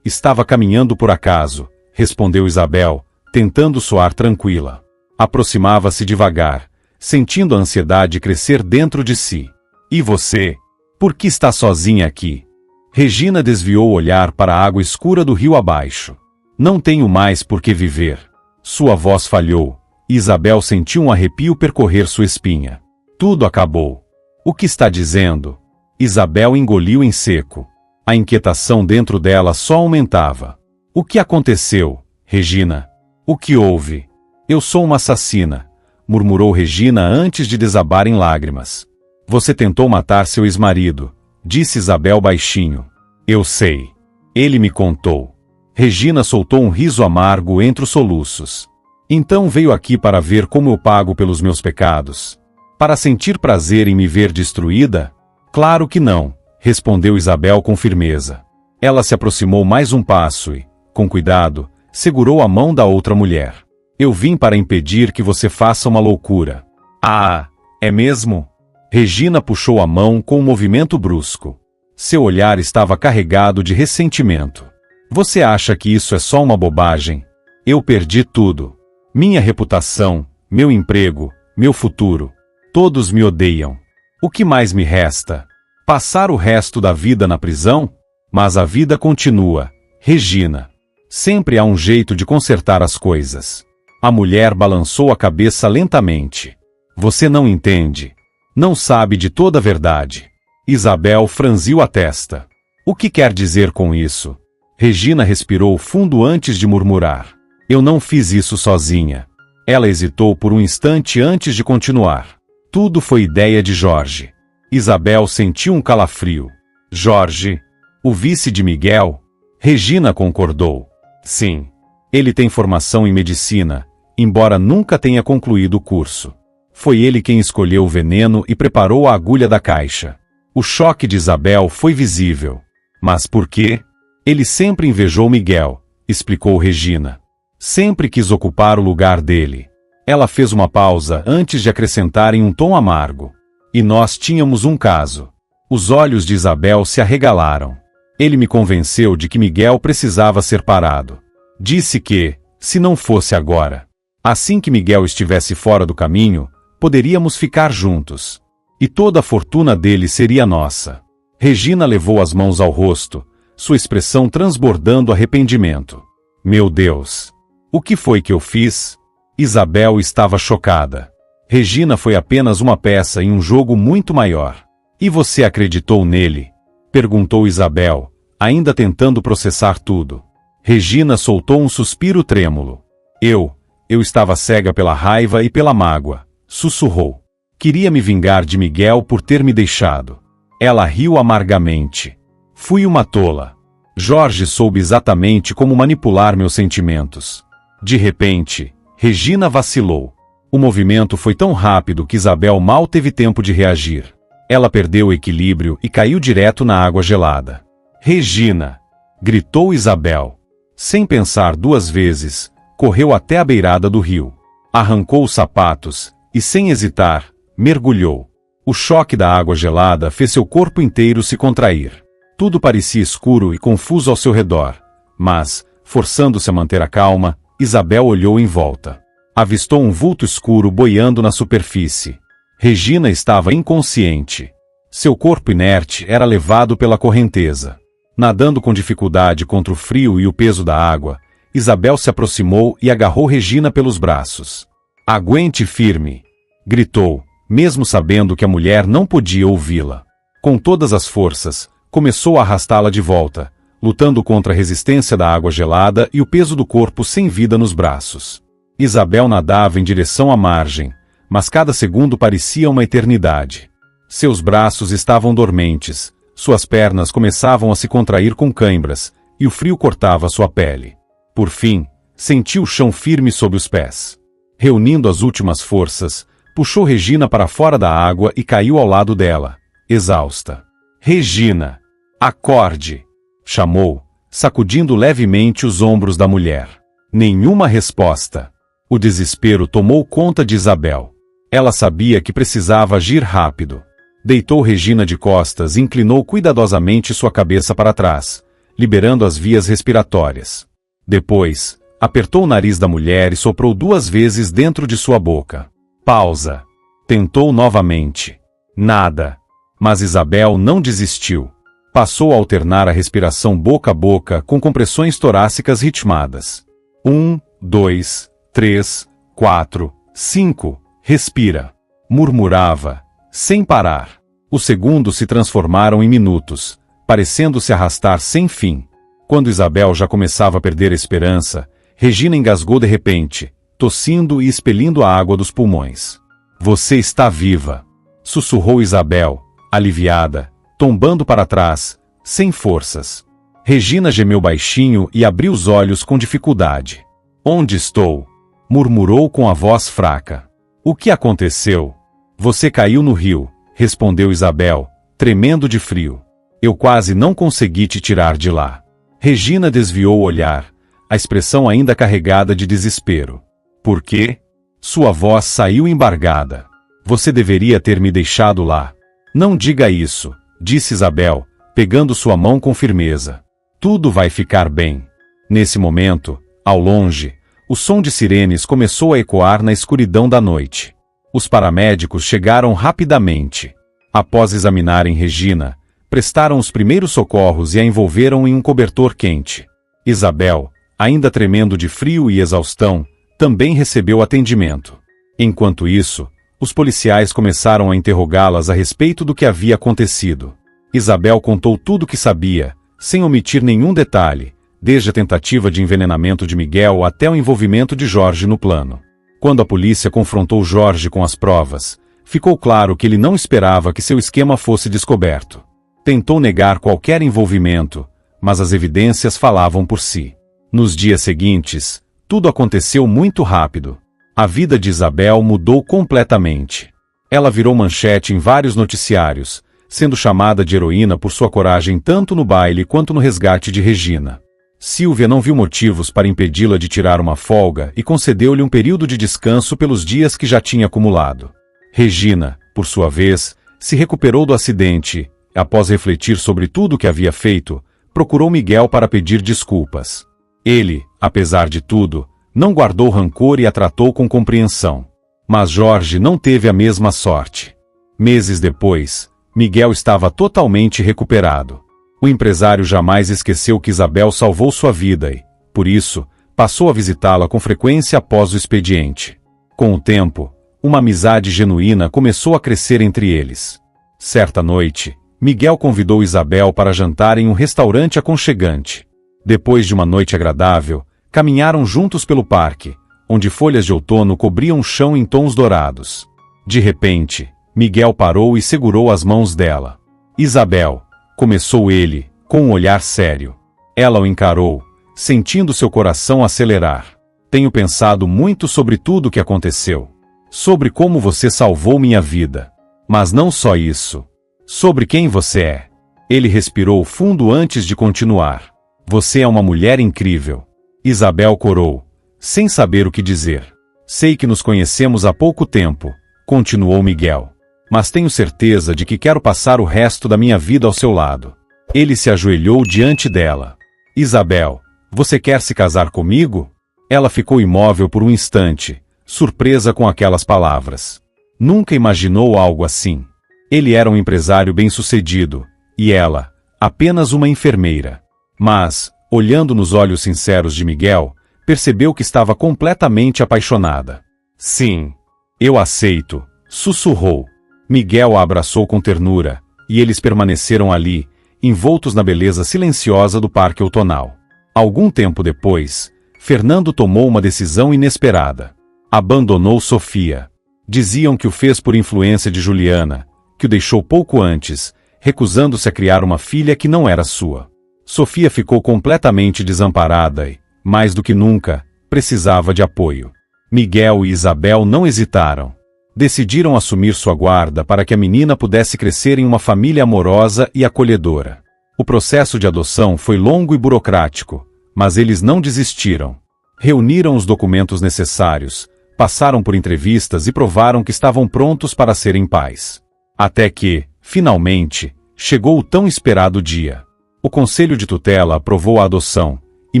Estava caminhando por acaso, respondeu Isabel, tentando soar tranquila. Aproximava-se devagar, sentindo a ansiedade crescer dentro de si. E você? Por que está sozinha aqui? Regina desviou o olhar para a água escura do rio abaixo. Não tenho mais por que viver. Sua voz falhou, e Isabel sentiu um arrepio percorrer sua espinha. Tudo acabou. O que está dizendo? Isabel engoliu em seco. A inquietação dentro dela só aumentava. O que aconteceu, Regina? O que houve? Eu sou uma assassina, murmurou Regina antes de desabar em lágrimas. Você tentou matar seu ex-marido, disse Isabel baixinho. Eu sei. Ele me contou. Regina soltou um riso amargo entre os soluços. Então veio aqui para ver como eu pago pelos meus pecados? Para sentir prazer em me ver destruída? Claro que não, respondeu Isabel com firmeza. Ela se aproximou mais um passo e, com cuidado, segurou a mão da outra mulher. Eu vim para impedir que você faça uma loucura. Ah, é mesmo? Regina puxou a mão com um movimento brusco. Seu olhar estava carregado de ressentimento. Você acha que isso é só uma bobagem? Eu perdi tudo. Minha reputação, meu emprego, meu futuro. Todos me odeiam. O que mais me resta? Passar o resto da vida na prisão? Mas a vida continua, Regina. Sempre há um jeito de consertar as coisas. A mulher balançou a cabeça lentamente. Você não entende. Não sabe de toda a verdade. Isabel franziu a testa. O que quer dizer com isso? Regina respirou fundo antes de murmurar. Eu não fiz isso sozinha. Ela hesitou por um instante antes de continuar. Tudo foi ideia de Jorge. Isabel sentiu um calafrio. Jorge? O vice de Miguel? Regina concordou. Sim. Ele tem formação em medicina, embora nunca tenha concluído o curso. Foi ele quem escolheu o veneno e preparou a agulha da caixa. O choque de Isabel foi visível. Mas por quê? Ele sempre invejou Miguel, explicou Regina. Sempre quis ocupar o lugar dele. Ela fez uma pausa antes de acrescentar em um tom amargo. E nós tínhamos um caso. Os olhos de Isabel se arregalaram. Ele me convenceu de que Miguel precisava ser parado. Disse que, se não fosse agora, assim que Miguel estivesse fora do caminho, poderíamos ficar juntos. E toda a fortuna dele seria nossa. Regina levou as mãos ao rosto, sua expressão transbordando arrependimento. Meu Deus! O que foi que eu fiz? Isabel estava chocada. Regina foi apenas uma peça em um jogo muito maior. E você acreditou nele? Perguntou Isabel, ainda tentando processar tudo. Regina soltou um suspiro trêmulo. Eu estava cega pela raiva e pela mágoa, sussurrou. Queria me vingar de Miguel por ter me deixado. Ela riu amargamente. Fui uma tola. Jorge soube exatamente como manipular meus sentimentos. De repente, Regina vacilou. O movimento foi tão rápido que Isabel mal teve tempo de reagir. Ela perdeu o equilíbrio e caiu direto na água gelada. Regina! Gritou Isabel. Sem pensar duas vezes, correu até a beirada do rio. Arrancou os sapatos e, sem hesitar, mergulhou. O choque da água gelada fez seu corpo inteiro se contrair. Tudo parecia escuro e confuso ao seu redor, mas, forçando-se a manter a calma, Isabel olhou em volta. Avistou um vulto escuro boiando na superfície. Regina estava inconsciente. Seu corpo inerte era levado pela correnteza. Nadando com dificuldade contra o frio e o peso da água, Isabel se aproximou e agarrou Regina pelos braços. "Aguente firme!" gritou, mesmo sabendo que a mulher não podia ouvi-la. Com todas as forças, começou a arrastá-la de volta, lutando contra a resistência da água gelada e o peso do corpo sem vida nos braços. Isabel nadava em direção à margem, mas cada segundo parecia uma eternidade. Seus braços estavam dormentes, suas pernas começavam a se contrair com cãibras, e o frio cortava sua pele. Por fim, sentiu o chão firme sob os pés. Reunindo as últimas forças, puxou Regina para fora da água e caiu ao lado dela, exausta. "Regina! Acorde!" chamou, sacudindo levemente os ombros da mulher. Nenhuma resposta. O desespero tomou conta de Isabel. Ela sabia que precisava agir rápido. Deitou Regina de costas e inclinou cuidadosamente sua cabeça para trás, liberando as vias respiratórias. Depois, apertou o nariz da mulher e soprou 2 vezes dentro de sua boca. Pausa. Tentou novamente. Nada. Mas Isabel não desistiu. Passou a alternar a respiração boca a boca com compressões torácicas ritmadas. 1, 2, 3, 4, 5, respira. Murmurava, sem parar. Os segundos se transformaram em minutos, parecendo se arrastar sem fim. Quando Isabel já começava a perder a esperança, Regina engasgou de repente, tossindo e expelindo a água dos pulmões. "Você está viva!" sussurrou Isabel, aliviada, tombando para trás, sem forças. Regina gemeu baixinho e abriu os olhos com dificuldade. "Onde estou?" murmurou com a voz fraca. "O que aconteceu?" "Você caiu no rio", respondeu Isabel, tremendo de frio. "Eu quase não consegui te tirar de lá." Regina desviou o olhar, a expressão ainda carregada de desespero. "Por quê?" Sua voz saiu embargada. "Você deveria ter me deixado lá." "Não diga isso", disse Isabel, pegando sua mão com firmeza. "Tudo vai ficar bem." Nesse momento, ao longe, o som de sirenes começou a ecoar na escuridão da noite. Os paramédicos chegaram rapidamente. Após examinarem Regina, prestaram os primeiros socorros e a envolveram em um cobertor quente. Isabel, ainda tremendo de frio e exaustão, também recebeu atendimento. Enquanto isso, os policiais começaram a interrogá-las a respeito do que havia acontecido. Isabel contou tudo o que sabia, sem omitir nenhum detalhe, desde a tentativa de envenenamento de Miguel até o envolvimento de Jorge no plano. Quando a polícia confrontou Jorge com as provas, ficou claro que ele não esperava que seu esquema fosse descoberto. Tentou negar qualquer envolvimento, mas as evidências falavam por si. Nos dias seguintes, tudo aconteceu muito rápido. A vida de Isabel mudou completamente. Ela virou manchete em vários noticiários, sendo chamada de heroína por sua coragem tanto no baile quanto no resgate de Regina. Silvia não viu motivos para impedi-la de tirar uma folga e concedeu-lhe um período de descanso pelos dias que já tinha acumulado. Regina, por sua vez, se recuperou do acidente e, após refletir sobre tudo o que havia feito, procurou Miguel para pedir desculpas. Ele, apesar de tudo, não guardou rancor e a tratou com compreensão. Mas Jorge não teve a mesma sorte. Meses depois, Miguel estava totalmente recuperado. O empresário jamais esqueceu que Isabel salvou sua vida e, por isso, passou a visitá-la com frequência após o expediente. Com o tempo, uma amizade genuína começou a crescer entre eles. Certa noite, Miguel convidou Isabel para jantar em um restaurante aconchegante. Depois de uma noite agradável, caminharam juntos pelo parque, onde folhas de outono cobriam o chão em tons dourados. De repente, Miguel parou e segurou as mãos dela. "Isabel", começou ele, com um olhar sério. Ela o encarou, sentindo seu coração acelerar. Tenho pensado muito sobre tudo o que aconteceu. Sobre como você salvou minha vida. Mas não só isso. Sobre quem você é. Ele respirou fundo antes de continuar. Você é uma mulher incrível. Isabel corou, sem saber o que dizer. Sei que nos conhecemos há pouco tempo, continuou Miguel. Mas tenho certeza de que quero passar o resto da minha vida ao seu lado. Ele se ajoelhou diante dela. Isabel, você quer se casar comigo? Ela ficou imóvel por um instante, surpresa com aquelas palavras. Nunca imaginou algo assim. Ele era um empresário bem-sucedido, e ela, apenas uma enfermeira. Mas, olhando nos olhos sinceros de Miguel, percebeu que estava completamente apaixonada. Sim, eu aceito, sussurrou. Miguel a abraçou com ternura, e eles permaneceram ali, envoltos na beleza silenciosa do parque outonal. Algum tempo depois, Fernando tomou uma decisão inesperada. Abandonou Sofia. Diziam que o fez por influência de Juliana, que o deixou pouco antes, recusando-se a criar uma filha que não era sua. Sofia ficou completamente desamparada e, mais do que nunca, precisava de apoio. Miguel e Isabel não hesitaram. Decidiram assumir sua guarda para que a menina pudesse crescer em uma família amorosa e acolhedora. O processo de adoção foi longo e burocrático, mas eles não desistiram. Reuniram os documentos necessários, passaram por entrevistas e provaram que estavam prontos para serem pais. Até que, finalmente, chegou o tão esperado dia. O Conselho de Tutela aprovou a adoção, e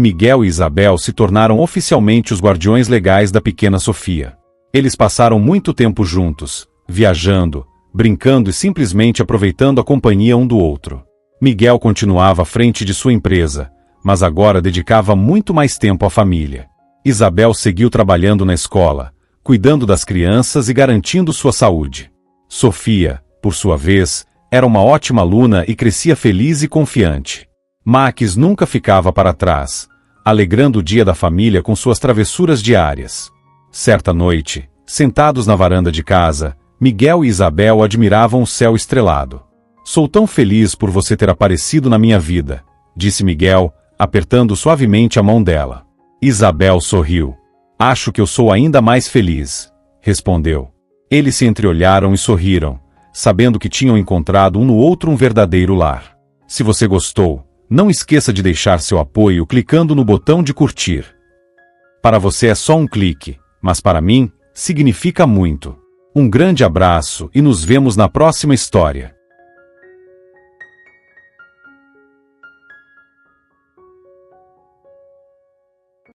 Miguel e Isabel se tornaram oficialmente os guardiões legais da pequena Sofia. Eles passaram muito tempo juntos, viajando, brincando e simplesmente aproveitando a companhia um do outro. Miguel continuava à frente de sua empresa, mas agora dedicava muito mais tempo à família. Isabel seguiu trabalhando na escola, cuidando das crianças e garantindo sua saúde. Sofia, por sua vez, era uma ótima aluna e crescia feliz e confiante. Max nunca ficava para trás, alegrando o dia da família com suas travessuras diárias. Certa noite, sentados na varanda de casa, Miguel e Isabel admiravam o céu estrelado. Sou tão feliz por você ter aparecido na minha vida, disse Miguel, apertando suavemente a mão dela. Isabel sorriu. Acho que eu sou ainda mais feliz, respondeu. Eles se entreolharam e sorriram, sabendo que tinham encontrado um no outro um verdadeiro lar. Se você gostou, não esqueça de deixar seu apoio clicando no botão de curtir. Para você é só um clique, mas para mim, significa muito. Um grande abraço e nos vemos na próxima história.